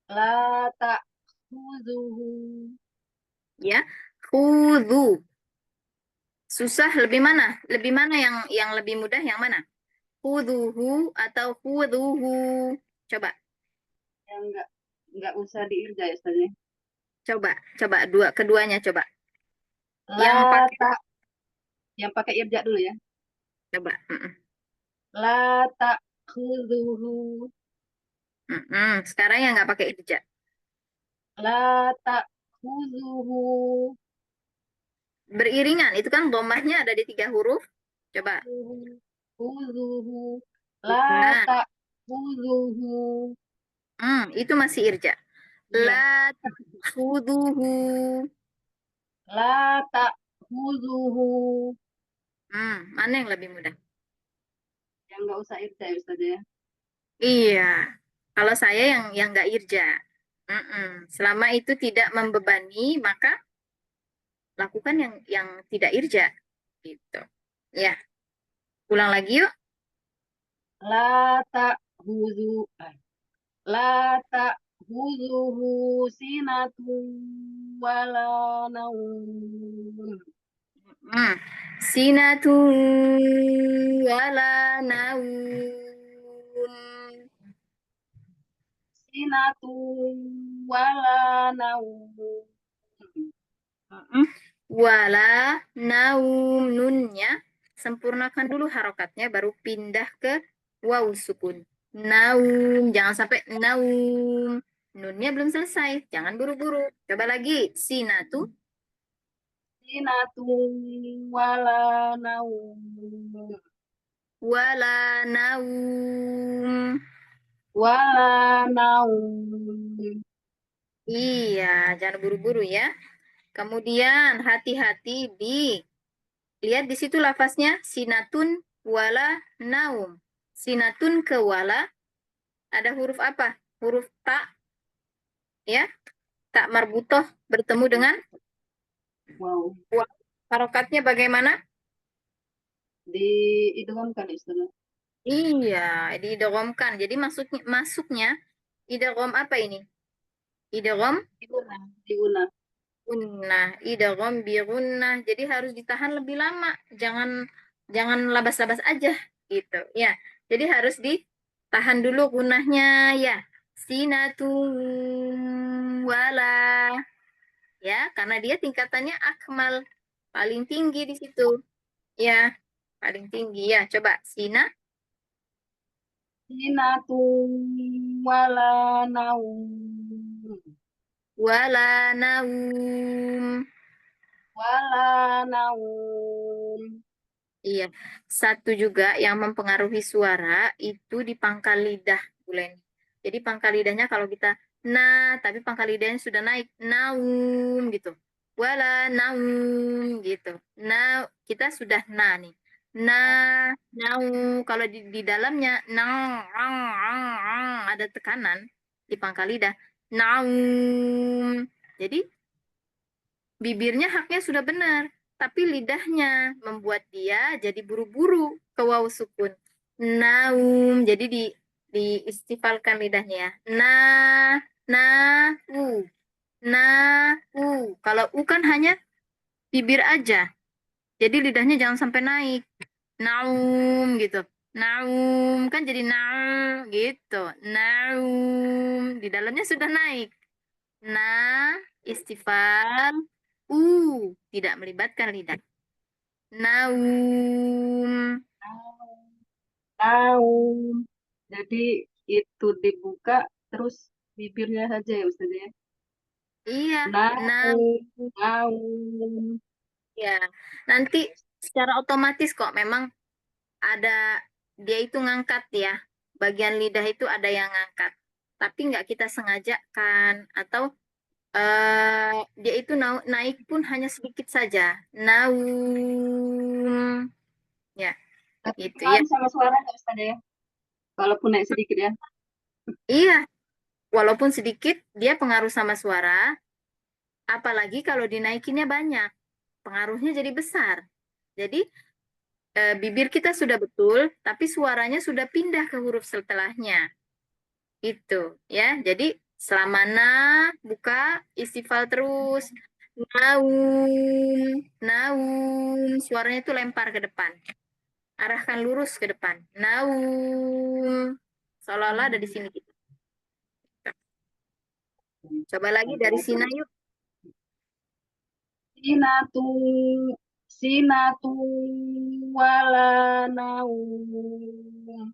La ta'khudhuhu. Ya. Khudhu. Susah lebih mana? Lebih mana yang lebih mudah yang mana? Khudhuhu atau khudhuhu? Coba. Yang enggak usah diirja ya, Ustazah. Coba keduanya coba. Yang La pakai ta yang pakai irja dulu ya. coba. La ta'khudhuhu. Sekarang yang nggak pakai irja. La ta'khudhuhu. Beriringan, itu kan dhammahnya ada di 3 huruf. Coba. Khudhuhu. La Bukan. ta'khudhuhu. Itu masih irja. Iya. La ta'khudhuhu. La ta'khudhuhu. Mana yang lebih mudah? Yang enggak usah irja ya, Ustazah ya. Iya. Kalau saya yang nggak irja. Selama itu tidak membebani, maka lakukan yang tidak irja. Gitu. Ya. Ulang lagi yuk. La ta'khudhu. La ta'khudhuhu sinatun wala naum. Sinatun wala naum. Sinatun wala naum. Wala naum, nunnya sempurnakan dulu harokatnya baru pindah ke waw sukun. Naum, jangan sampai naum. Nunnya belum selesai, jangan buru-buru. Coba lagi, sinatu. Sinatun wala naum. Wala naum. Wala naum. Iya, jangan buru-buru ya. Kemudian hati-hati lihat di situ lafaznya sinatun wala naum. Sinatun ke wala ada huruf apa? Huruf ta, ya. Tak marbutoh bertemu dengan Wow. harokatnya bagaimana? Diidghamkan istilah. Iya, diidghamkan. Jadi masuknya idgham apa ini? Idgham Diunah. gunnah, idgham bi gunnah. Jadi harus ditahan lebih lama. Jangan labas-labas aja gitu. Ya. Jadi harus ditahan dulu gunnahnya ya. Sinatun wala. Ya, karena dia tingkatannya akmal, paling tinggi di situ. Ya, paling tinggi ya. Coba Sinatun wala naum. wala naum. Wala naum. Iya, satu juga yang mempengaruhi suara itu di pangkal lidah, Bu Leni. Jadi pangkal lidahnya kalau kita tapi pangkal lidahnya sudah naik naum gitu. wala naum gitu. Nah, kita sudah na nih. Nau kalau di dalamnya ada tekanan di pangkal lidah. Naum. Jadi bibirnya haknya sudah benar, tapi lidahnya membuat dia jadi buru-buru ke waw sukun. Naum. Jadi diistifalkan lidahnya ya. Na, u. Na, u. Kalau u kan hanya bibir aja. Jadi lidahnya jangan sampai naik. Naum gitu. Naum kan jadi naum gitu. Naum di dalamnya sudah naik. Na istifal tidak melibatkan lidah. Naum. Naum. Jadi itu dibuka terus bibirnya saja ya Ustazah ya. Iya, naum. Naum. Naum. Ya, nanti secara otomatis kok memang ada dia itu ngangkat ya. Bagian lidah itu ada yang ngangkat. Tapi nggak kita sengajakan atau dia itu naik pun hanya sedikit saja. Naum. Ya, Tapi gitu ya. pengaruh sama suara nggak Ustazah ya? Walaupun naik sedikit ya. Iya, walaupun sedikit dia pengaruh sama suara, apalagi kalau dinaikinnya banyak. Pengaruhnya jadi besar. Jadi bibir kita sudah betul, tapi suaranya sudah pindah ke huruf setelahnya. Itu ya. Jadi selama na buka istifal terus. Naum, naum, suaranya itu lempar ke depan. Arahkan lurus ke depan. Naum. Seolah-olah ada di sini kita. Coba lagi dari sini yuk. Sinatu. Sinatu wala naum.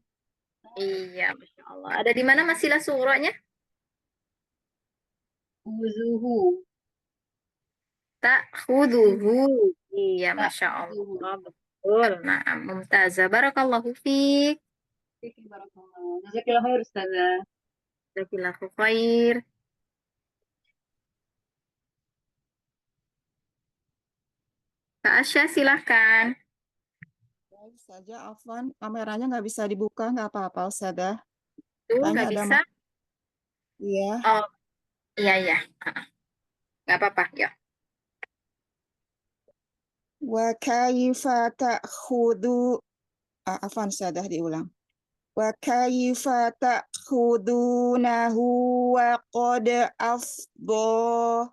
Iya, Masya Allah. Ada di mana masilah surahnya? Uzuhu. Ta'khuduhu. Iya, Tak. Masya Allah. Betul. Nah, mumtazah. Barakallahu fiik. Barakallah. Jazakillah khair Ustazah. Jazakallahu khair. Kak Asya, silahkan. Baik saja, Afwan. Kameranya nggak bisa dibuka, nggak apa-apa, Ustazah. Tuh, Tanya nggak ada bisa? Iya. Oh, iya, iya. Nggak apa-apa, ya. Wa kaifa ta'khudu. Afwan, Ustazah diulang. Wa kaifa ta'khudunahu wa qad afdha.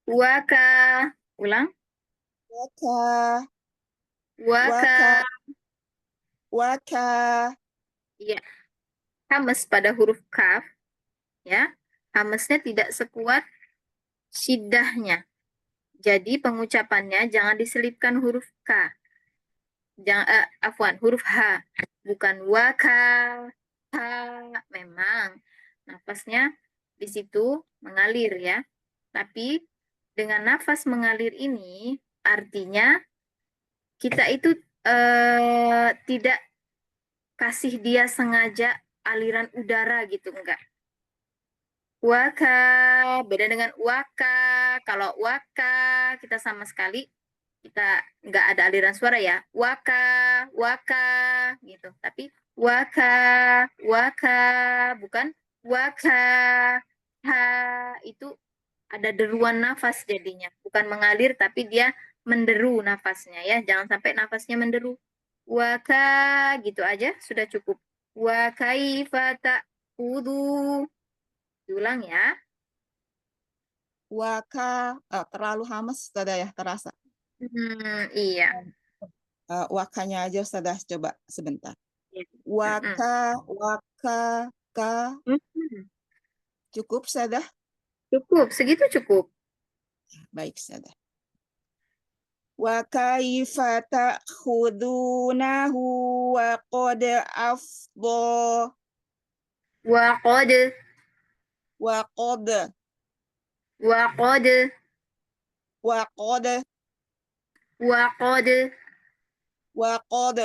Waka. Ulang. Waka. Waka. Waka. Iya. Hamas pada huruf kaf. Ya. Hamasnya tidak sekuat shiddahnya. Jadi pengucapannya jangan diselipkan huruf K. Jangan, afwan, huruf H. Bukan waka. H. Memang nafasnya di situ mengalir ya. Tapi dengan nafas mengalir ini artinya kita itu tidak kasih dia sengaja aliran udara gitu, enggak. Waka, beda dengan waka. Kalau waka kita sama sekali kita nggak ada aliran suara ya. Waka, waka gitu. Tapi waka, waka, bukan waka. Ha itu ada deruan nafas jadinya. Bukan mengalir tapi dia menderu nafasnya ya. Jangan sampai nafasnya menderu. Waka gitu aja sudah cukup. Wa kaifa ta'khudhu. Diulang ya. Waka. Terlalu hamas, Ustazah ya, terasa. Iya. Wakanya aja, Ustazah. Coba sebentar. Ya. Waka, waka, ka. Cukup, Ustazah? Cukup, segitu cukup. Baik, Ustazah. Wa kaifa ta'khudunahu wa qad afdha. Wa qad. Wa qad. Wa qad. Wa qad. Wa qad. Wa qad.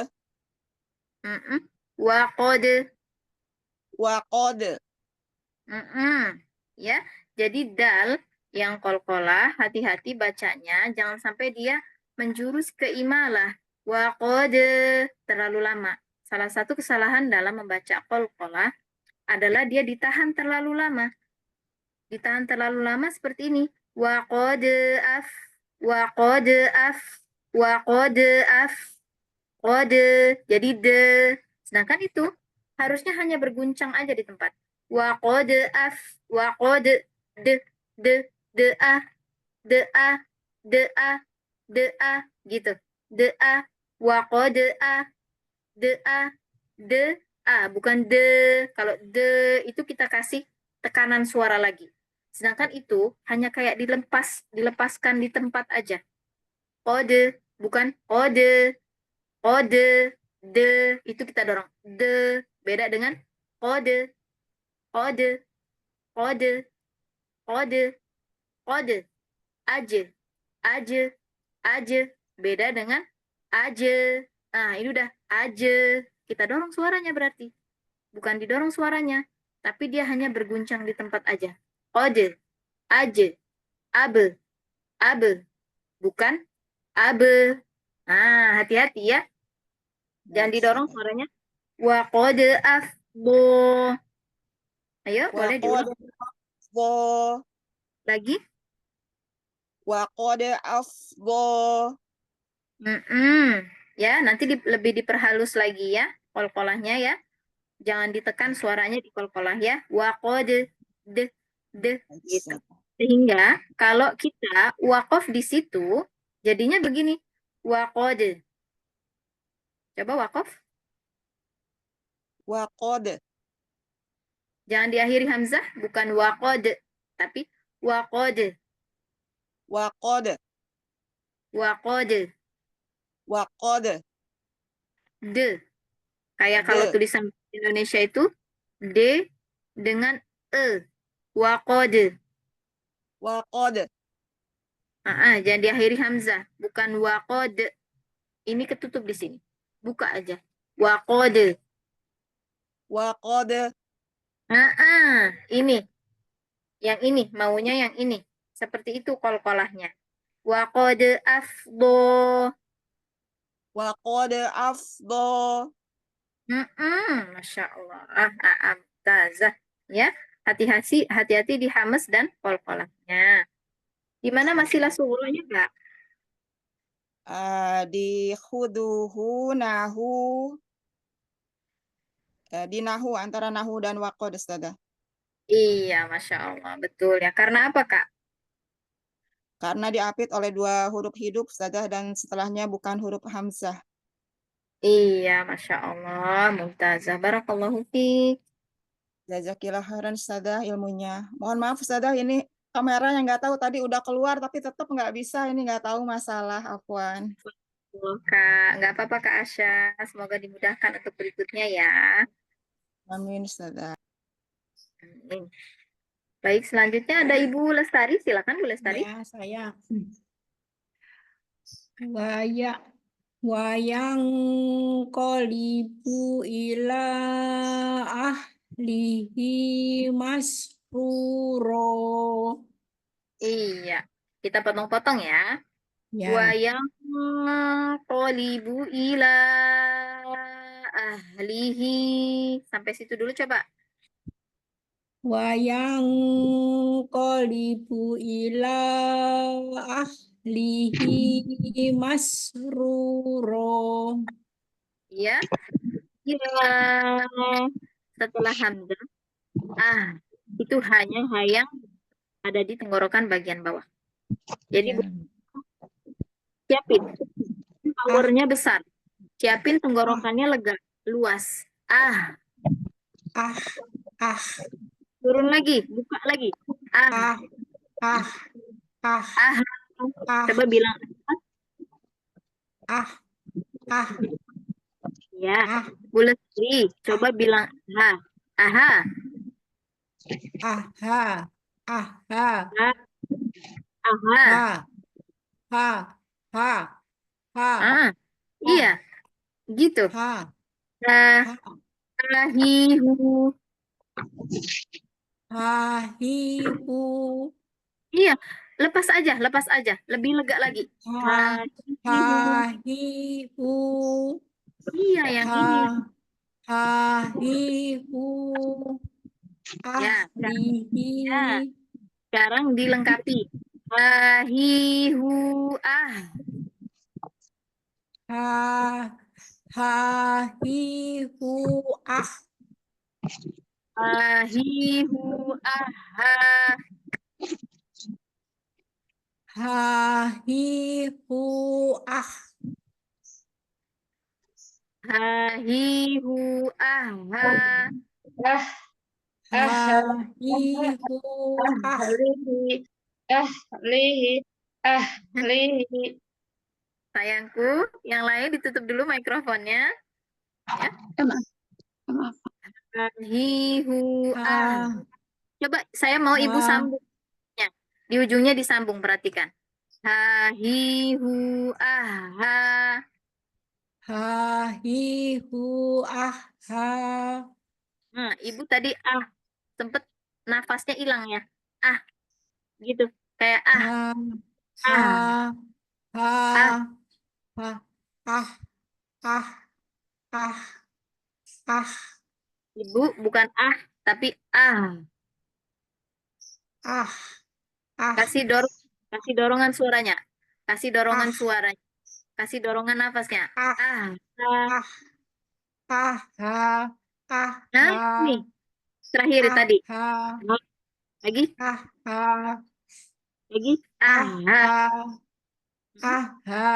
Wa qad. Wa qad. Ya, jadi dal Yang qalqalah, hati-hati bacanya, jangan sampai dia menjurus ke imalah. Wa qad, terlalu lama. Salah satu kesalahan dalam membaca qalqalah adalah dia ditahan terlalu lama. Ditahan terlalu lama seperti ini. Wa qad af, wa qad af, wa qad af, qad. Jadi de. Sedangkan itu harusnya hanya berguncang aja di tempat. Wa qad af, wa qad de, de a, de a, de a, de a, gitu. De a, wa qad a, de a, de a, bukan de. Kalau de itu kita kasih tekanan suara lagi. Sedangkan itu hanya kayak dilepaskan di tempat aja. Kode, bukan kode. Kode, de, itu kita dorong. De, beda dengan kode. Kode, kode, kode, kode. Aje, aje, aje. Beda dengan aje. Nah, ini udah aje. Kita dorong suaranya berarti. Bukan didorong suaranya, tapi dia hanya berguncang di tempat aja. Kode, aje, abe, abe. Bukan abe. Nah, hati-hati ya. Jangan didorong suaranya. Wa qad afdo. Ayo, boleh diulang Afdo. lagi. Wa qad afdo. Ya, nanti lebih diperhalus lagi ya, qalqalahnya ya. Jangan ditekan suaranya di qalqalah ya. Wa qad de, gitu. Sehingga kalau kita waqaf di situ, jadinya begini. Wa qad. Coba waqaf. Wa qad. Jangan diakhiri hamzah, bukan waqad, tapi waqad, Wa qad. waqad, Wa qad. de. Kayak kalau De. tulisan Indonesia itu d dengan e. Waqad. Wa qad. Jangan diakhiri hamzah, bukan waqad. Ini ketutup di sini. Buka aja. Waqad. Wa qad. Ini. Yang ini, maunya yang ini. Seperti itu qalqalahnya. Waqad afdo. Wa qad afdo. Masya Allah. Mumtazah. Ya, hati-hati di hamas dan qalqalahnya. Di mana masilah sughronya, Kak? Di khuduhu nahu. Di nahu, antara nahu dan waqad, Ustazah. Iya, Masya Allah. Betul ya. Karena apa, Kak? Karena diapit oleh dua huruf hidup, Ustazah, dan setelahnya bukan huruf hamzah. Iya, Masya Allah. Mumtazah. Barakallahu fiik. Jazakillah khairan, Ustazah, ilmunya. Mohon maaf, Ustazah, ini kamera yang nggak tahu tadi udah keluar, tapi tetap nggak bisa. Ini nggak tahu masalah, afwan. Kak, nggak apa-apa, Kak Asya. Semoga dimudahkan untuk berikutnya ya. Amin, Ustazah. Amin. Baik, selanjutnya ada Ibu Lestari. Silakan, Bu Lestari. Ya, saya. Wayang qalibu ila ahlihi masruro. Iya, kita potong-potong ya. Ya. Wayang qalibu ila ahlihi. Sampai situ dulu coba. Wayang qalibu ila ahlihi masruro. Iya. Iya. Setelah hamzah. Itu hanya yang ada di tenggorokan bagian bawah. Jadi siapin. Powernya besar. Siapin tenggorokannya lega, luas. Turun lagi, buka lagi. Coba bilang ya. Boleh sih. Coba bilang aha. Iya. Gitu. Hahihu. Iya, lepas aja, lebih lega lagi. Ha, Hahihu. hahihu, Iya, yang ini. hahihu, Ya, ahlihi, sekarang dilengkapi. Hahihu ha, hahihu, ah, Hahihu ha. hahihu, ah, Hahihu ha. hahihu, ah. Ahlihi. Sayangku, yang lain ditutup dulu mikrofonnya. Ya. Maaf. Hahihu Ha, Coba saya mau ibu ha, sambungnya. Di ujungnya disambung, perhatikan. Hahihu ha. hahihu, ah, ha, Nah, ibu tadi sempet nafasnya hilang ya. Gitu. Kayak ha, ha, ah, ha, ah. ha, ah, ah, ah, ah, Ibu bukan tapi ah, ah, Kasih dorongan suaranya. Kasih dorongan ah, suaranya. Kasih dorongan nafasnya. ah, Ah. ah, ah, ha, ah, Nah, ini ha, terakhir ah, tadi. ha, Lagi, ah, ha, lagi. ah, Ah. ha, ah, ha,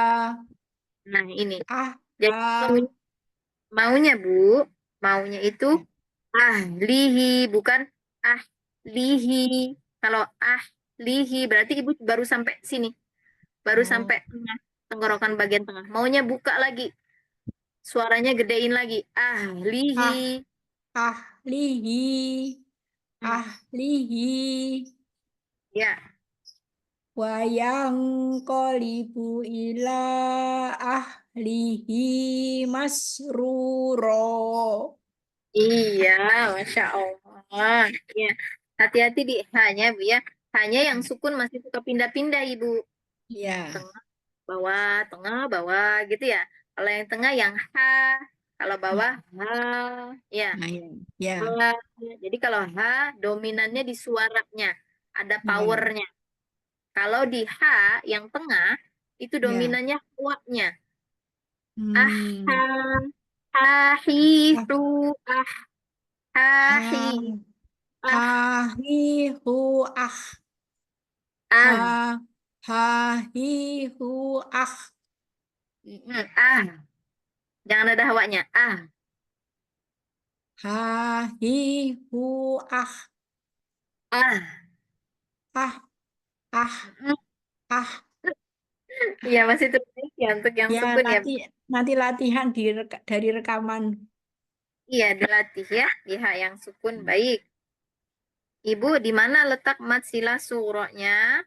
Nah, ini. ah, Jadi ha, maunya Bu, maunya itu lihi, bukan lihi. Kalau lihi berarti Ibu baru sampai sini, baru oh, sampai tengah, tenggorokan bagian tengah. Maunya buka lagi, suaranya gedein lagi. Lihi. ah, ahlihi, ahlihi, Ya, wayang qolibu ila ahlihi masruro. iya, Masya Allah. Ya, hati-hati di hanya Bu ya. Hanya yang sukun masih suka pindah-pindah Ibu. Ya, Tengah, bawah gitu ya. Kalau yang tengah yang kalau bawah ya. nah, ya, Ha. Jadi kalau dominannya di suaranya, ada ya, powernya. Kalau di yang tengah itu ya. dominannya kuatnya. Ah, Hmm. hahihu, hahi, Ha, ah, hahihu, ah, ha, ah, hahihu, ah, ah. Jangan ada hawanya. hahihu, ah, Ah. ah, ah, Mm. ah. Iya, masih terus ya untuk yang Ya, sukun ya. nanti latihan dari rekaman. Iya, dilatih ya di yang sukun. Baik. Ibu, di mana letak mad sila surahnya?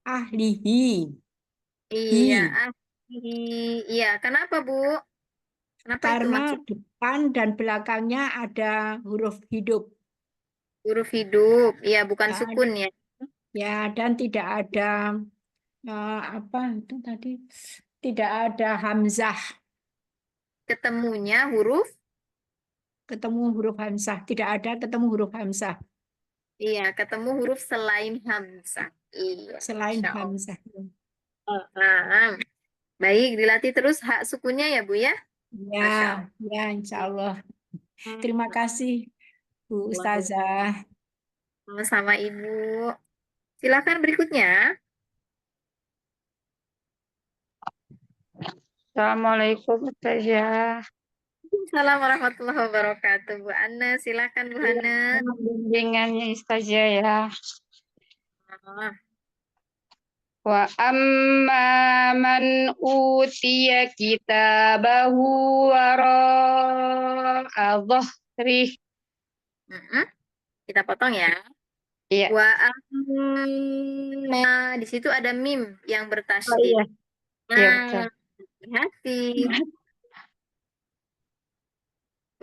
Ahlihi, Iya, hi. iya. Kenapa, Bu? Kenapa itu Karena maksud depan dan belakangnya ada huruf hidup. huruf hidup? Iya, bukan Ya, sukun ya. ya, dan tidak ada apa itu tadi? Tidak ada hamzah, Ketemunya huruf, ketemu huruf hamzah. Tidak ada ketemu huruf hamzah iya, ketemu huruf selain hamzah. Iya, selain Masya Allah. hamzah. Paham. Baik, dilatih terus hak sukunnya ya, Bu ya. Ya, Masya Allah. ya, insya Allah. Terima kasih, Bu Ustazah. Sama-sama Ibu. Silakan berikutnya. Assalamualaikum Ustazah. Assalamualaikum warahmatullahi wabarakatuh. Bu Ana, silakan Bu Hana. Bimbingannya Ustazah ya. Oh, Wa amma man utiya kitabahu wara'a dhahrih. Kita potong ya. Iya. Wa amma, di situ ada mim yang Oh bertasydid. iya. Iya betul. Nah, hati-hati.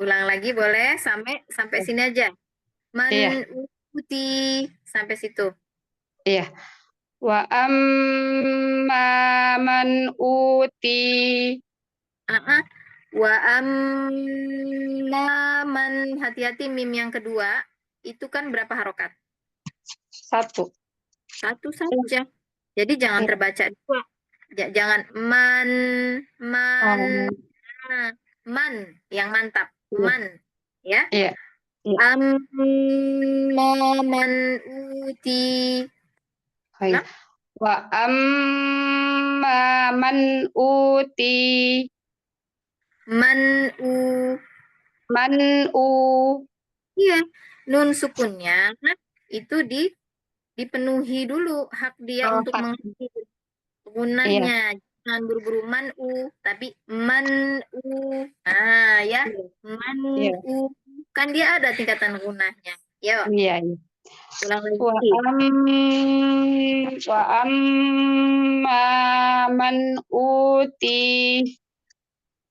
Ulang lagi boleh sampai sini aja. Man Iya. uti. Sampai situ. Iya. Wa amma man uti. Wa amma man, hati-hati mim yang kedua. Itu kan berapa harokat? 1. Satu saja. Jadi jangan Iya. terbaca dua. Jangan man, Oh, man yang mantap. iya. Man, ya. Iya. Iya. Amma man uti. Oh, iya. Nah, Wa amma man uti. man u. Man u. Iya, nun sukunnya itu dipenuhi dulu hak dia Oh, untuk hak. mengerti Iya. gunanya. Jangan buru-buru man u, tapi man u. Ah, ya, Iya. man Iya. u. Kan dia ada tingkatan gunanya. Yo, Iya. Iya. ulang Wa lagi. amma man uti.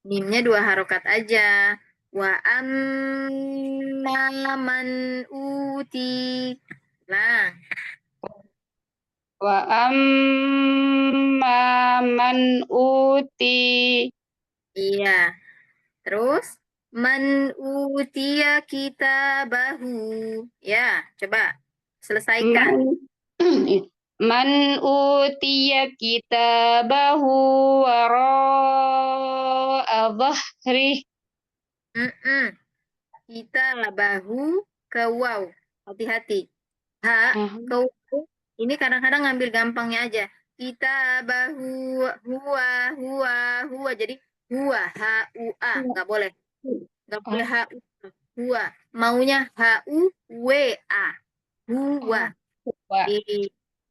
Mimnya 2 harokat aja. Wa amma man uti. Nah, Wa amma man uti. iya. Terus man utiya kitabahu. Ya, coba selesaikan. Man utiya kitabahu wara'a dhahri. Kitabahu ke waw. Hati-hati. Ha ke waw. Ini kadang-kadang ngambil gampangnya aja. Kitabahu huwa. Jadi huwa, ha-u-a. Nggak boleh. Nggak boleh ha-u-a. Huwa. Maunya ha-u-w-a. Huwa. Wa.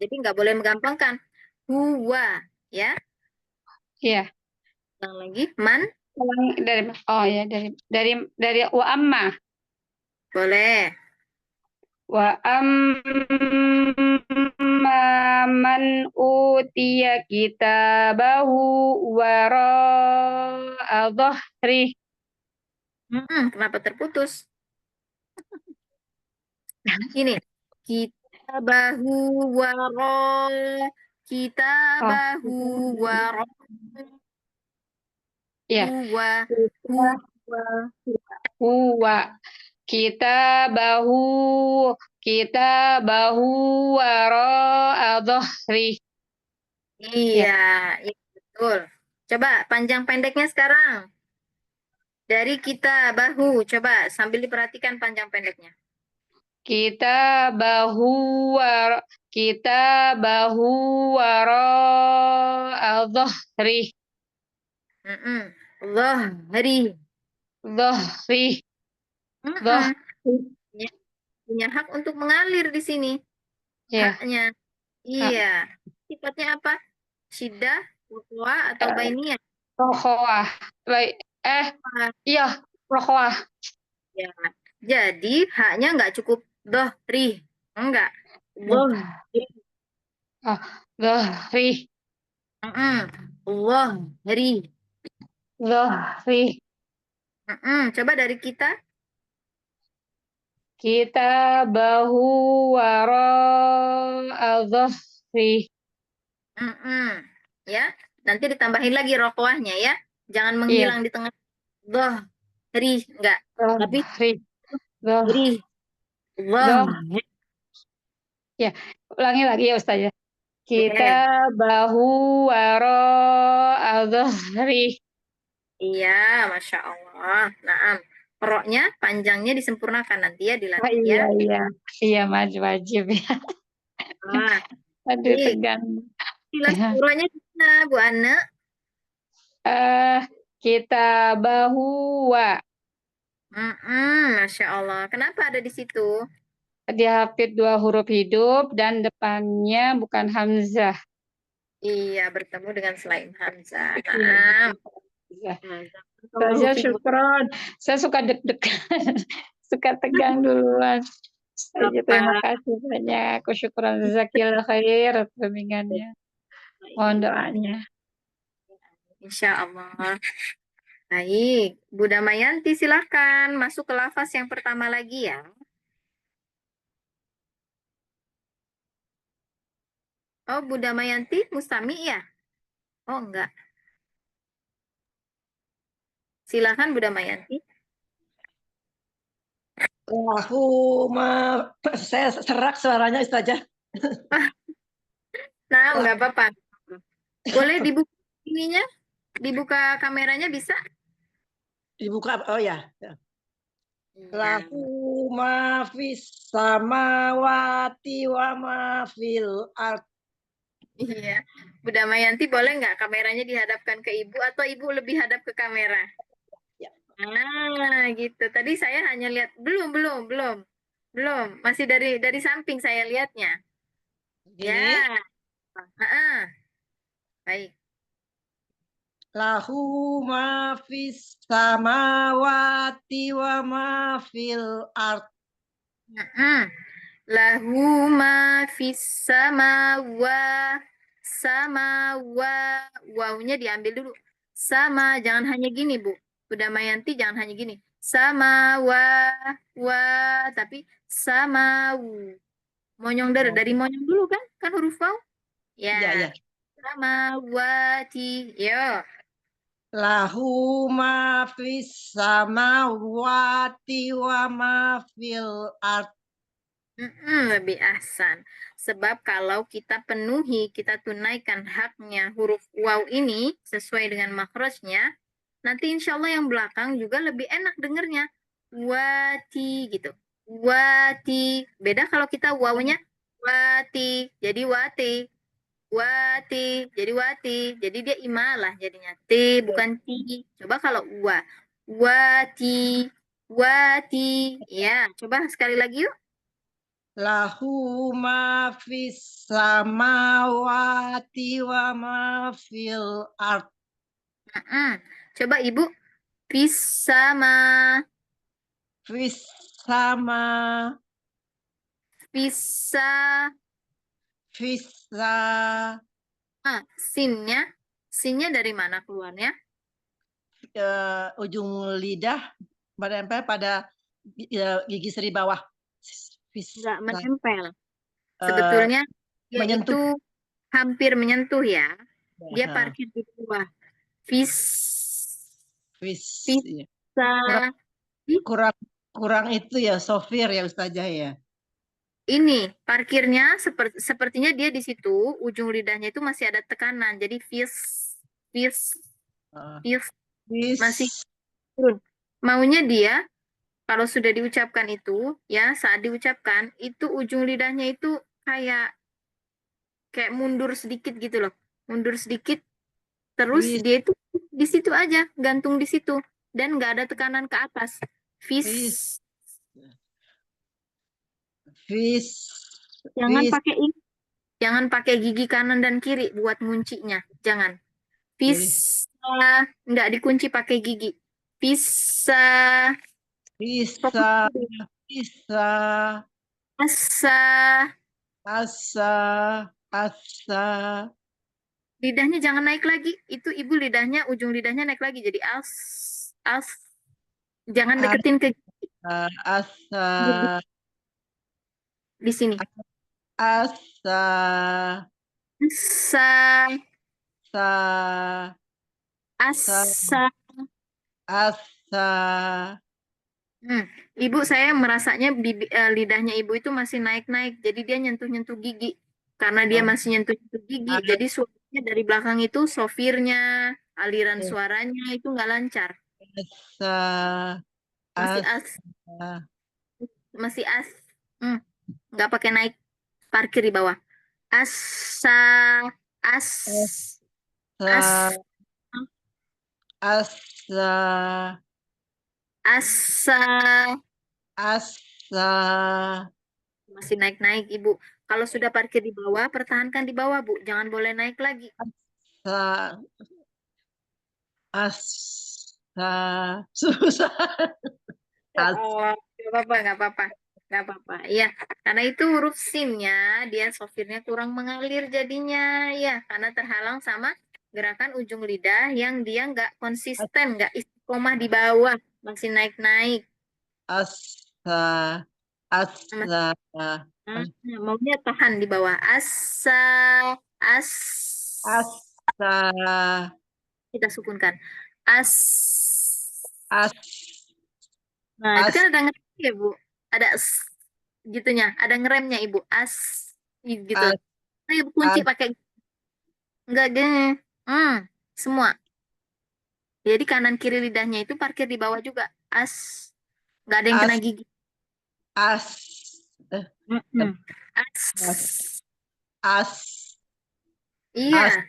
Jadi nggak boleh menggampangkan. Huwa, ya. Iya. Yang lagi man, Dari wa amma. boleh. Wa amma man utiya kitabahu wara'a dhahri. Kenapa terputus? Ini kitabahu waro, kitabahu waro. Iya. Huwa. Huwa. Kitabahu wara'a dhahri. Iya, iya, betul. Coba panjang pendeknya sekarang. Dari kitabahu, coba sambil diperhatikan panjang pendeknya. Kitabahu wara'a dhahri. Dhahri. Dhahri. Punya hak untuk mengalir di sini. Ya. Haknya. Iya. Sifatnya apa? Syiddah, wuqwa, atau bainiyah? Rokhawah. Iya, rokhawah. Ya. Jadi haknya nggak cukup dhahri. Enggak. Dhahri. Dhahri. Dhahri. Dhahri. Coba dari kita. Kitabahu wara'a dhahri. Ya, nanti ditambahin lagi rokoahnya ya. Jangan menghilang di tengah. Dhahri, enggak. Tapi dhahri. Dhahri. Ya, ulangi lagi ya Ustaz ya. Kitabahu wara'a dhahri. Iya, Masya Allah. Naam. Roknya panjangnya disempurnakan nanti ya dilatih ya. Iya, wajib ya. Aduh, tegang. Jelas roknya di mana, Bu Ana? Kitabahu wa. Masya Allah. Kenapa ada di situ? Dia hafid 2 huruf hidup dan depannya bukan hamzah. Iya, bertemu dengan selain hamzah. Naam. Saja syukron. Saya suka deg-degan, suka tegang duluan. Saja terima kasih banyak. Syukron jazakillah khair bimbingannya. Mohon doanya. Insya Allah. Baik, Bu Damayanti silakan masuk ke lafaz yang pertama lagi ya. Oh, Bu Damayanti, Mustami ya? Oh, enggak. Silakan Bu Damayanti. Lahu ma saya serak suaranya Ustazah. Nah, enggak apa-apa. Boleh dibuka ininya? Dibuka kameranya bisa? Dibuka, oh ya. Iya. Lahu ma fis samawati wa ma fil ard. Iya. Bu Damayanti boleh nggak kameranya dihadapkan ke Ibu atau Ibu lebih hadap ke kamera? Ya. Ah, gitu. Tadi saya hanya lihat belum. Masih dari samping saya lihatnya. Gini. Ya. Baik. Lahu ma fis samawati wa ma fil ard. Lahu ma fis wawunya diambil dulu. Sama, jangan hanya gini, Bu. Bu Damayanti jangan hanya gini. Sama tapi sama monyong dari monyong dulu kan? Kan huruf waw? Ya. Ya. Sama wati. Yo. Lahu ma fis samawati wa ma fil ard. Lebih ahsan. Sebab kalau kita penuhi, kita tunaikan haknya huruf waw ini sesuai dengan makhrajnya, nanti insya Allah yang belakang juga lebih enak dengernya. Wati gitu. Wati. Beda kalau kita wawnya wati. Jadi wati. Wati. Jadi wati. Jadi dia imalah jadinya. T bukan ti. Coba kalau wa. Wati. Wati. Ya, coba sekali lagi yuk. Lahu ma fis samawati wa ma fil ard. Coba Ibu. Fisama. Fis sama. Fisa. Fisa. Sinnya dari mana keluarnya? Ujung lidah menempel pada gigi seri bawah. Enggak menempel. Sebetulnya dia menyentuh. itu hampir menyentuh ya. Dia parkir di bawah. Iya. Fisa. Kurang itu ya, Sofir ya Ustazah ya. Ini parkirnya sepertinya dia di situ ujung lidahnya itu masih ada tekanan. Jadi masih turun. Maunya dia kalau sudah diucapkan itu ya saat diucapkan itu ujung lidahnya itu kayak mundur sedikit gitu loh. Mundur sedikit terus dia itu di situ aja, gantung di situ dan nggak ada tekanan ke atas. Jangan pakai gigi kanan dan kiri buat nguncinya. Jangan. Bisa nggak dikunci pakai gigi. Bisa. Asa. Lidahnya jangan naik lagi. Itu Ibu lidahnya, ujung lidahnya naik lagi. Jadi as. Jangan deketin ke gigi. Asa. Di sini. Asa. Ibu saya merasanya lidahnya Ibu itu masih naik-naik. Jadi dia nyentuh-nyentuh gigi. Karena dia masih nyentuh-nyentuh gigi. Jadi suaranya dari belakang itu sofirnya, aliran suaranya itu nggak lancar. Masih as. Nggak pakai naik. Parkir di bawah. Asa. Masih naik-naik Ibu. Kalau sudah parkir di bawah, pertahankan di bawah Bu. Jangan boleh naik lagi. Susah. Nggak apa-apa. Iya, karena itu huruf sinnya, dia sofirnya kurang mengalir jadinya. Ya, karena terhalang sama gerakan ujung lidah yang dia nggak konsisten, nggak istiqomah di bawah, masih naik-naik. Nah, maunya tahan di bawah. Asa, as. Asa. Kita sukunkan. As. As. Nah, itu As. kan ada ngeremnya, Bu. Ada s gitunya. Ada ngeremnya, Ibu. As. Gitu. As. Nah, Ibu kunci As. pakai enggak gini. Semua. Jadi kanan kiri lidahnya itu parkir di bawah juga. As. Nggak ada yang kena As. gigi. As. As. As. Iya.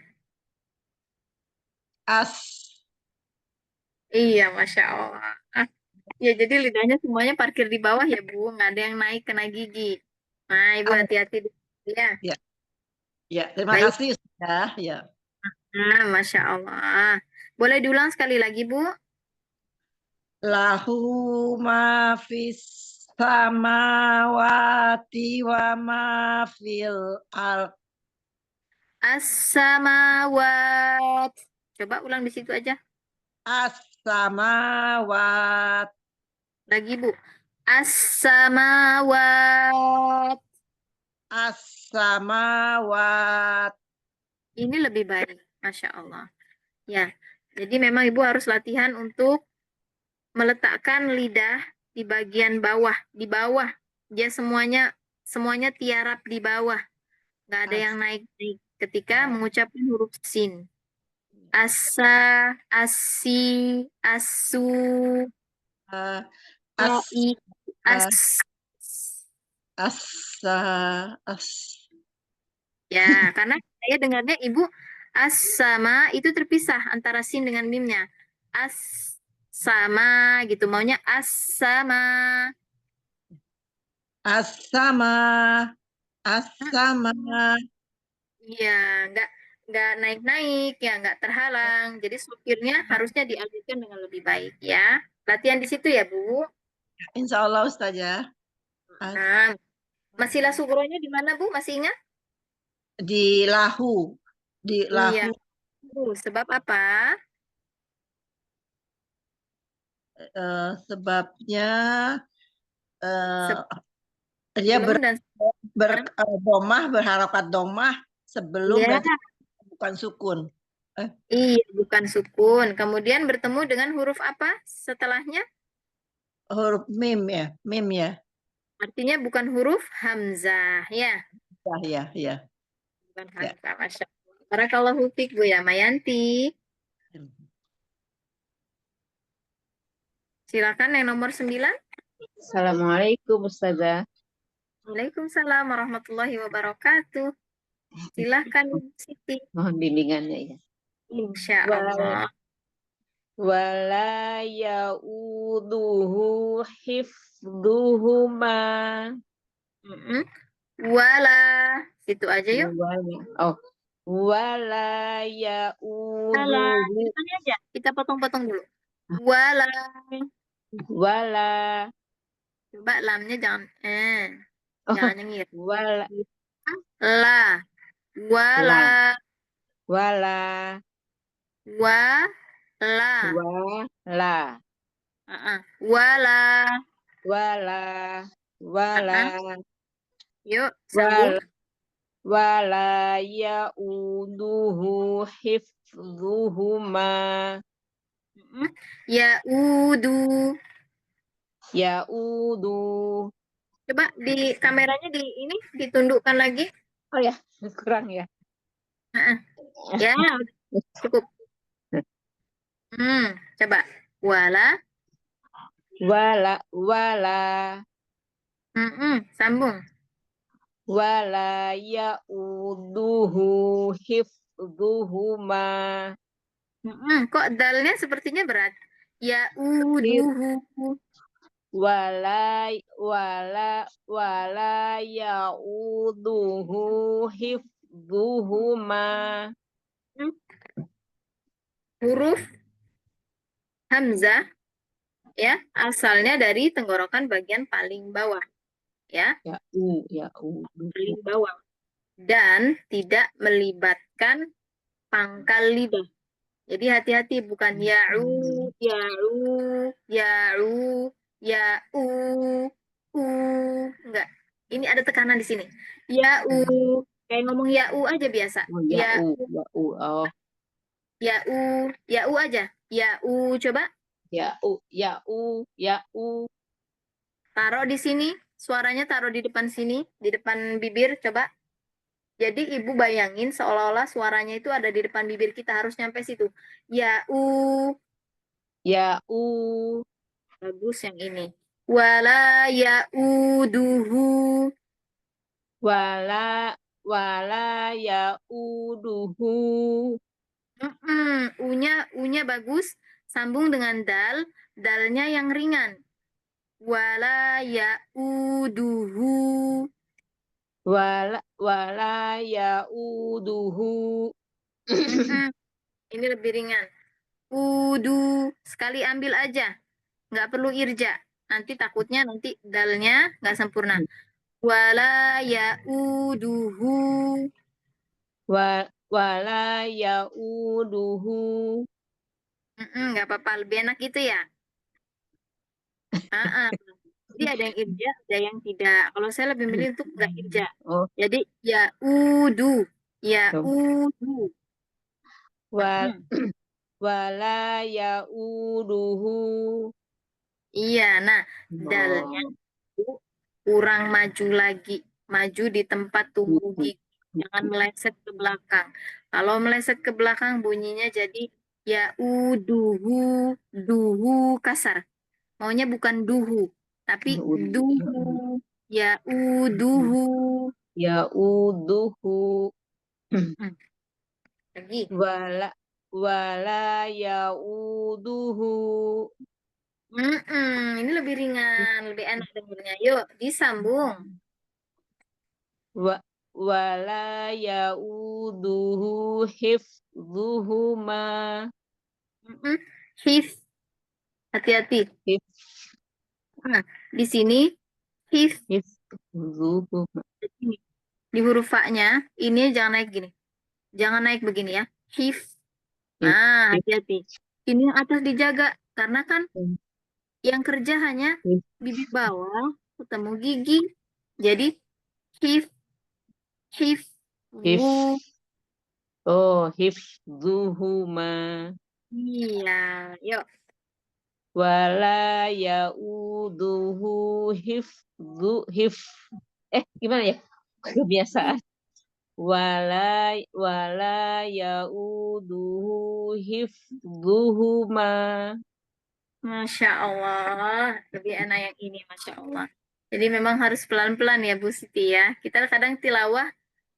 As. Iya, Masya Allah. Ya, jadi lidahnya semuanya parkir di bawah ya, Bu. Nggak ada yang naik kena gigi. Nah, Ibu As. hati-hati. Ya. Ya. Ya, terima Baik. kasih sudah. Ya. Nah, Masya Allah. Boleh diulang sekali lagi, Bu? Lahu ma fis samawati wa ma fil ard. As-samawat. Coba ulang di situ aja. As-samawat. Lagi, Bu. As-samawat. As-samawat. Ini lebih baik. Masya Allah. Ya. Jadi memang Ibu harus latihan untuk meletakkan lidah di bagian bawah, di bawah. Dia semuanya tiarap di bawah. Nggak ada yang naik-naik ketika mengucapkan huruf sin. Asa, asi, asu, As. ai, as. Asa. As. Ya, karena saya dengarnya Ibu as sama itu terpisah antara sin dengan mimnya. As sama gitu, maunya as sama. As-sama. As-sama. Iya, nggak naik-naik ya, nggak terhalang. Jadi sopirnya harusnya dialihkan dengan lebih baik ya. Latihan di situ ya, Bu. Insya Allah Ustazah. Nah, masilah sugronya di mana, Bu? Masih ingat? Di lahu. Di Iya. lahu. Sebab apa? Sebabnya dia Sebelum dan domah, berharakat domah sebelum Iya. berarti bukan sukun. Iya, bukan sukun. Kemudian bertemu dengan huruf apa setelahnya? Huruf mim ya, mim ya. Artinya bukan huruf hamzah ya. Ya. Bukan hamzah, Masya Allah. Barakallahu fiik, Bu ya, Mayanti. Silakan yang nomor 9. Assalamualaikum Ustazah. Waalaikumsalam warahmatullahi wabarakatuh. Silakan Siti. Mohon bimbingannya ya. Insya Allah. Wala ya'uduhu hifduhuma. Wala. Situ aja yuk. Wala ya'uduhu. Aja. Kita potong-potong dulu. Wala. Coba lamnya jangan jangan nyengir. Wala. La. Wala. Wala. Yuk, sambung. Wala ya'uduhu hifdhuhuma. Ya'udu. Coba di kameranya ini ditundukkan lagi. Oh ya, kurang ya. Ya, cukup. Coba. Wala. Sambung. Wala ya'uduhu hifdhuhuma. Kok dalnya sepertinya berat? Ya'uduhu. Wala ya'uduhu hifdhuhuma. Huruf hamzah ya, asalnya dari tenggorokan bagian paling bawah ya. Paling bawah. Dan tidak melibatkan pangkal lidah. Jadi hati-hati, bukan ya'u, enggak. Ini ada tekanan di sini. Ya'u. Kayak ngomong ya'u aja biasa. Oh, ya Ya'u, u. Oh, ya'u, ya'u aja. Ya'u, coba ya u. taruh di sini. Suaranya taruh di depan sini, di depan bibir, coba. Jadi ibu bayangin seolah-olah suaranya itu ada di depan bibir kita, harus nyampe situ. Ya'u. Ya u. Bagus yang ini. Wala ya'uduhu. Wala ya uduhu. U-nya bagus, sambung dengan dal, dalnya yang ringan. Wala ya'uduhu. Wala ya uduhu. Ini lebih ringan. Udu, sekali ambil aja, nggak perlu irja. Nanti takutnya nanti dalnya nggak sempurna. Wala ya'uduhu. Wala ya uduhu. Nggak apa-apa, lebih enak gitu ya. Jadi ada yang irja, ada yang tidak. Kalau saya lebih milih untuk nggak irja. Oh, Jadi ya'udu, ya'udu. Wala ya uduhu. Iya, nah dalnya itu kurang maju lagi, maju di tempat tumbuh gigi, jangan meleset ke belakang. Kalau meleset ke belakang bunyinya jadi ya'uduhu, duhu kasar. Maunya bukan duhu, tapi duhu, ya'uduhu. Ya uduhu. Lagi. Wala ya uduhu. Ini lebih ringan, lebih enak dengarnya. Yuk, disambung. Wala ya uduhu hifdhuhuma. Hif. Hati-hati. Hif. Nah, di sini hif. Hifdhuhuma. Di huruf fa-nya, ini jangan naik gini. Jangan naik begini ya. Hif. Nah, hati-hati. Ini yang atas dijaga. Karena kan yang kerja hanya bibir bawah ketemu gigi. Jadi hif. Hif. Oh, hifdhuhuma. Iya, yuk. Wala yauduhu gimana ya? Kebiasaan. Wala yauduhu hifdhuhuma. Masya Allah, lebih enak yang ini, Masya Allah. Jadi memang harus pelan-pelan ya Bu Siti ya. Kita kadang tilawah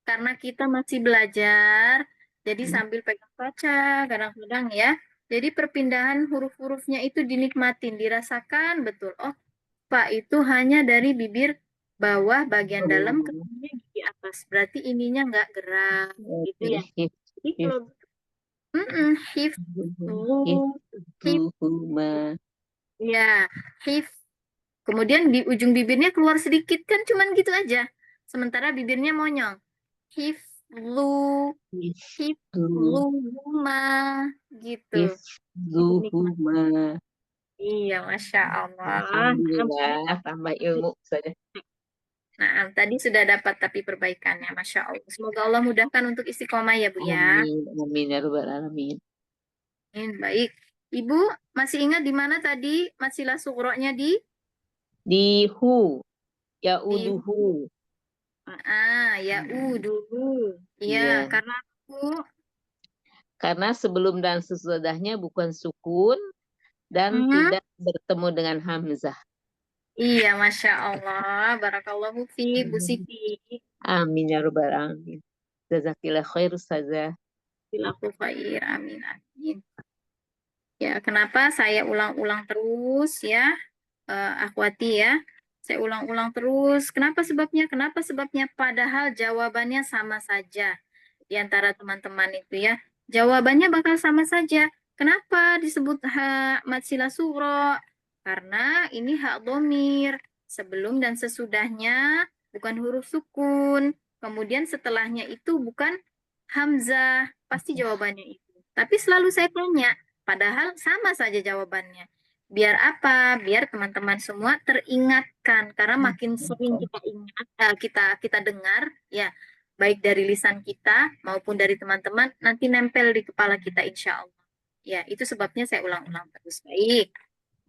karena kita masih belajar, jadi sambil pegang kaca kadang-kadang ya. Jadi perpindahan huruf-hurufnya itu dinikmatin, dirasakan betul. Oh, Pak itu hanya dari bibir bawah bagian dalam ke gigi atas. Berarti ininya nggak gerak, gitu ya. Jadi kalau Hifdhuhuma. ya, hif. Kemudian di ujung bibirnya keluar sedikit kan cuman gitu aja. Sementara bibirnya monyong. Hiflu, hifluhuma gitu. Hifdhuhuma. Iya, Masya Allah. Alhamdulillah, tambah ilmu saja. Nah, tadi sudah dapat tapi perbaikannya, Masya Allah. Semoga Allah mudahkan untuk istiqomah ya, Bu ya. Amin ya rabbal alamin. Baik. Ibu masih ingat di mana tadi masilah sughra-nya di hu, yauduhu. Yauduhu. Iya, karena karena sebelum dan sesudahnya bukan sukun dan tidak bertemu dengan hamzah. Iya, Masya Allah. Barakallahu fi Bu Siti. Amin ya rabbal alamin. Jazakillah khair Ustazah. Jazakallahu khair. Amin. Amin. Ya, kenapa saya ulang-ulang terus ya, akhwati ya. Saya ulang-ulang terus. Kenapa sebabnya? Kenapa sebabnya? Padahal jawabannya sama saja di antara teman-teman itu ya. Jawabannya bakal sama saja. Kenapa disebut masilah sughra? Karena ini hak dhamir. Sebelum dan sesudahnya bukan huruf sukun. Kemudian setelahnya itu bukan hamzah. Pasti jawabannya itu. Tapi selalu saya tanya, padahal sama saja jawabannya. Biar apa? Biar teman-teman semua teringatkan. Karena makin sering kita ingat, kita dengar, ya, baik dari lisan kita maupun dari teman-teman, nanti nempel di kepala kita insya Allah. Ya, itu sebabnya saya ulang-ulang terus. Baik.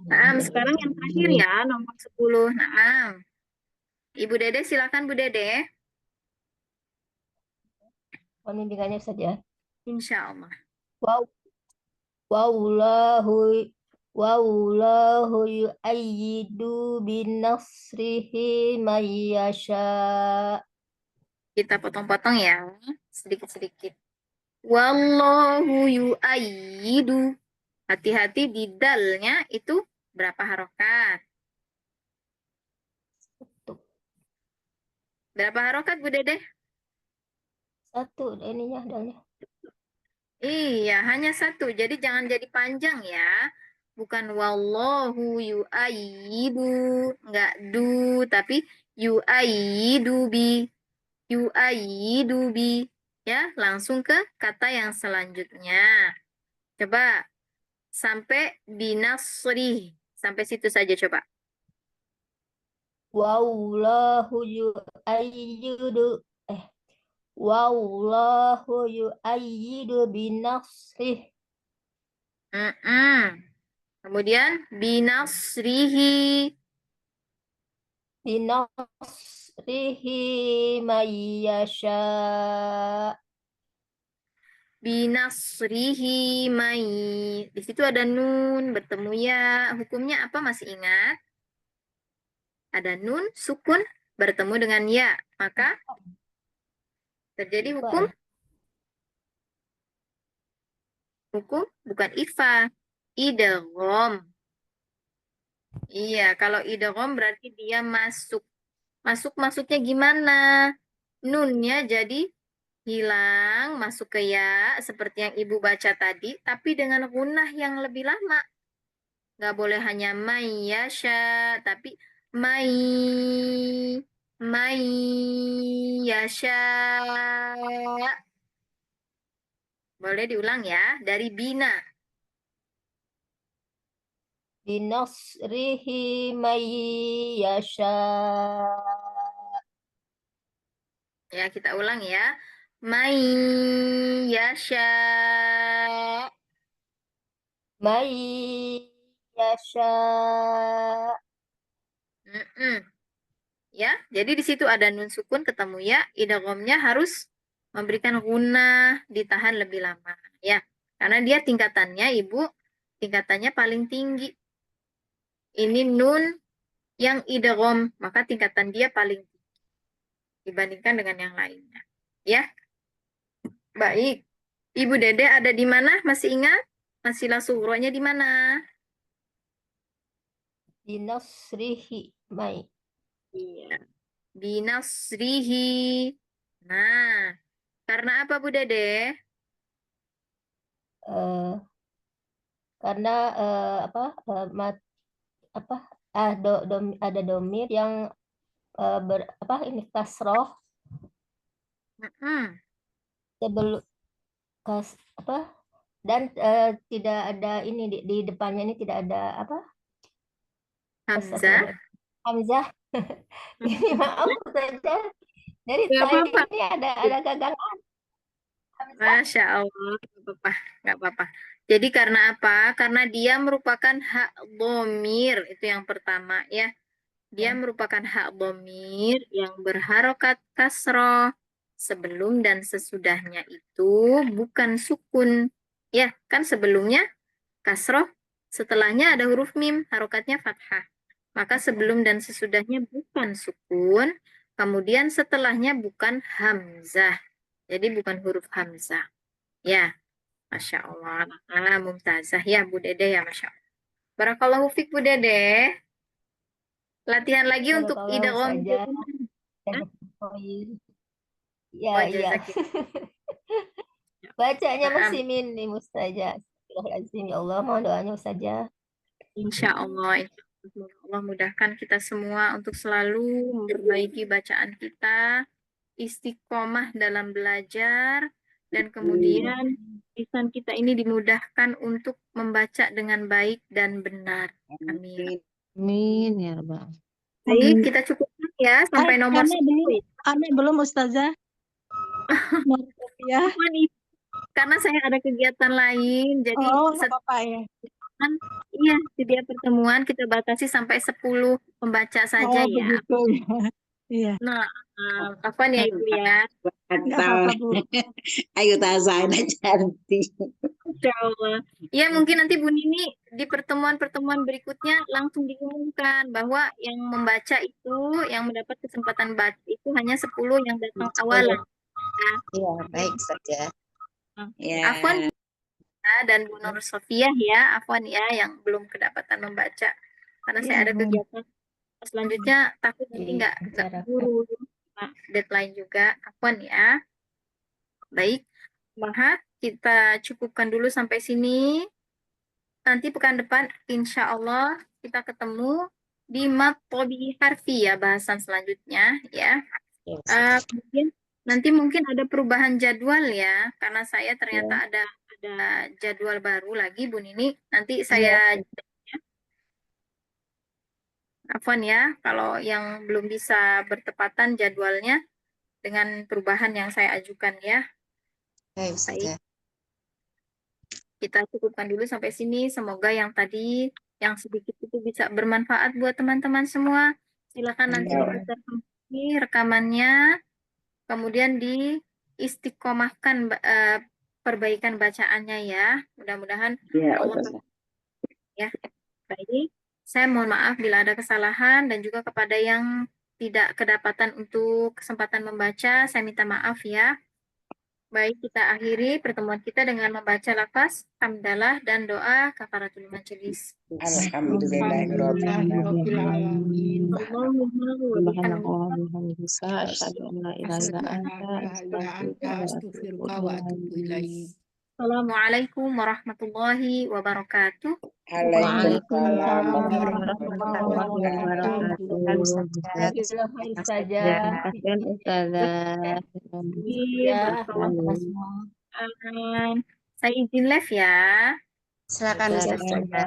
Nah, sekarang yang terakhir ya, nomor 10. Nah, Ibu Dede, silakan Bu Dede. Pembimbingannya saja. Insya Allah. Wow, wallahu yu'ayyidu binasrihi may yasha. Kita potong-potong ya, sedikit-sedikit. Wallahu yu'ayyidu. Hati-hati di dalnya itu berapa harokat? Berapa harokat Bu Dede? Satu ininya dalnya. Iya, hanya satu. Jadi jangan jadi panjang ya. Bukan wallahu yu'ayyidu. Enggak du, tapi yu'ayyidu bi. Yu'ayyidu bi. Ya, langsung ke kata yang selanjutnya. Coba sampai binasri. Sampai situ saja coba. Wallahu yu'ayyidu wallahu yu'ayyidu binasrih. Kemudian binasrihi. Binasrihi may yasha. Binasrihi mai. Di situ ada nun bertemu ya. Hukumnya apa masih ingat? Ada nun sukun bertemu dengan ya. Maka terjadi hukum. Hukum bukan ikhfa. Idgham. Iya, kalau idgham berarti dia masuk. Masuknya gimana? Nunnya jadi hilang, masuk ke ya, seperti yang Ibu baca tadi, tapi dengan gunnah yang lebih lama. Nggak boleh hanya mayyasha, tapi mayyasha. Boleh diulang ya, dari bina. Binasrihi may yasha. Ya, kita ulang ya. May yasha. May yasha. Ya, jadi di situ ada nun sukun ketemu ya, idghamnya harus memberikan gunnah, ditahan lebih lama ya. Karena dia tingkatannya Ibu, tingkatannya paling tinggi. Ini nun yang idgham, maka tingkatan dia paling tinggi dibandingkan dengan yang lainnya. Ya. Baik. Ibu Dede ada di mana? Masih ingat? Masilah sughronya di mana? Binasrihi may. Iya. Binasrihi. Nah, karena apa Bu Dede? Karena ada domir yang ini kasroh sebelum dan tidak ada ini di depannya ini tidak ada hamzah. Ini maaf saja. Dari tadi ini ada gagangan. Masya Allah, nggak apa-apa. Jadi karena apa? Karena dia merupakan hak dhamir, itu yang pertama ya. Dia merupakan hak dhamir yang berharokat kasroh. Sebelum dan sesudahnya itu bukan sukun. Ya, kan sebelumnya kasroh, setelahnya ada huruf mim, harokatnya fathah. Maka sebelum dan sesudahnya bukan sukun, kemudian setelahnya bukan hamzah. Jadi bukan huruf hamzah. Ya, Masya Allah. Mumtazah ya Bu Dede ya, Masya Allah. Barakallahu fiik Bu Dede. Latihan lagi untuk idgham. Ya, iya. Bacanya masih minim Ustazah. Ya Allah, mohon doanya Ustazah. Insya Allah. Allah mudahkan kita semua untuk selalu memperbaiki bacaan kita, istiqomah dalam belajar, dan kemudian lisan kita ini dimudahkan untuk membaca dengan baik dan benar. Amin. Amin ya Rabbal. Baik, kita cukupkan ya sampai nomor Anak 10 belum, ya. anak belum Ustazah. Nomor ya. Cuman itu, karena saya ada kegiatan lain, jadi Oh, nggak apa-apa ya. iya, setiap pertemuan kita batasi sampai 10 pembaca saja Oh, ya. begitu ya. Iya, Nah, kapan ya Ibu ya? nggak apa-apa Bu. Ayo Tazana cantik. Insya Allah. Ya mungkin nanti Bu Nini di pertemuan-pertemuan berikutnya langsung diumumkan bahwa yang membaca itu, yang mendapat kesempatan baca itu hanya 10 yang datang awalan. Iya, baik saja. Ya. Afwan dan Bu Nur Sofia ya, Afwan ya yang belum kedapatan membaca. Karena saya ada kegiatan selanjutnya, takut nanti nggak buru, nah, deadline juga. Afwan ya. Baik, Mahat, kita cukupkan dulu sampai sini. Nanti pekan depan, insya Allah kita ketemu di Matobi Harfi ya, bahasan selanjutnya ya. Kemudian nanti mungkin ada perubahan jadwal ya, karena saya ternyata ada jadwal baru lagi Bu Nini. Nanti saya Afwan ya, kalau yang belum bisa bertepatan jadwalnya dengan perubahan yang saya ajukan ya. Baik. Kita cukupkan dulu sampai sini. Semoga yang tadi, yang sedikit itu bisa bermanfaat buat teman-teman semua. Silakan nanti diputar kembali rekamannya. Kemudian diistiqomahkan perbaikan bacaannya ya. Mudah-mudahan Allah ya. Baik. Saya mohon maaf bila ada kesalahan dan juga kepada yang tidak kedapatan untuk kesempatan membaca, saya minta maaf ya. Baik, kita akhiri pertemuan kita dengan membaca lafaz hamdalah dan doa kafaratul majelis. Alhamdulillahirabbil alamin. Allahumma Asyhadu an la ilaha illa anta Astaghfiruka wa atubu ilaik. Assalamualaikum warahmatullahi wabarakatuh. Waalaikumsalam warahmatullahi warahmatullahi wabarakatuh. Jazakallah saja. Terima kasih Ustazah. Saya izin live ya. Silakan Ustazah. Ya.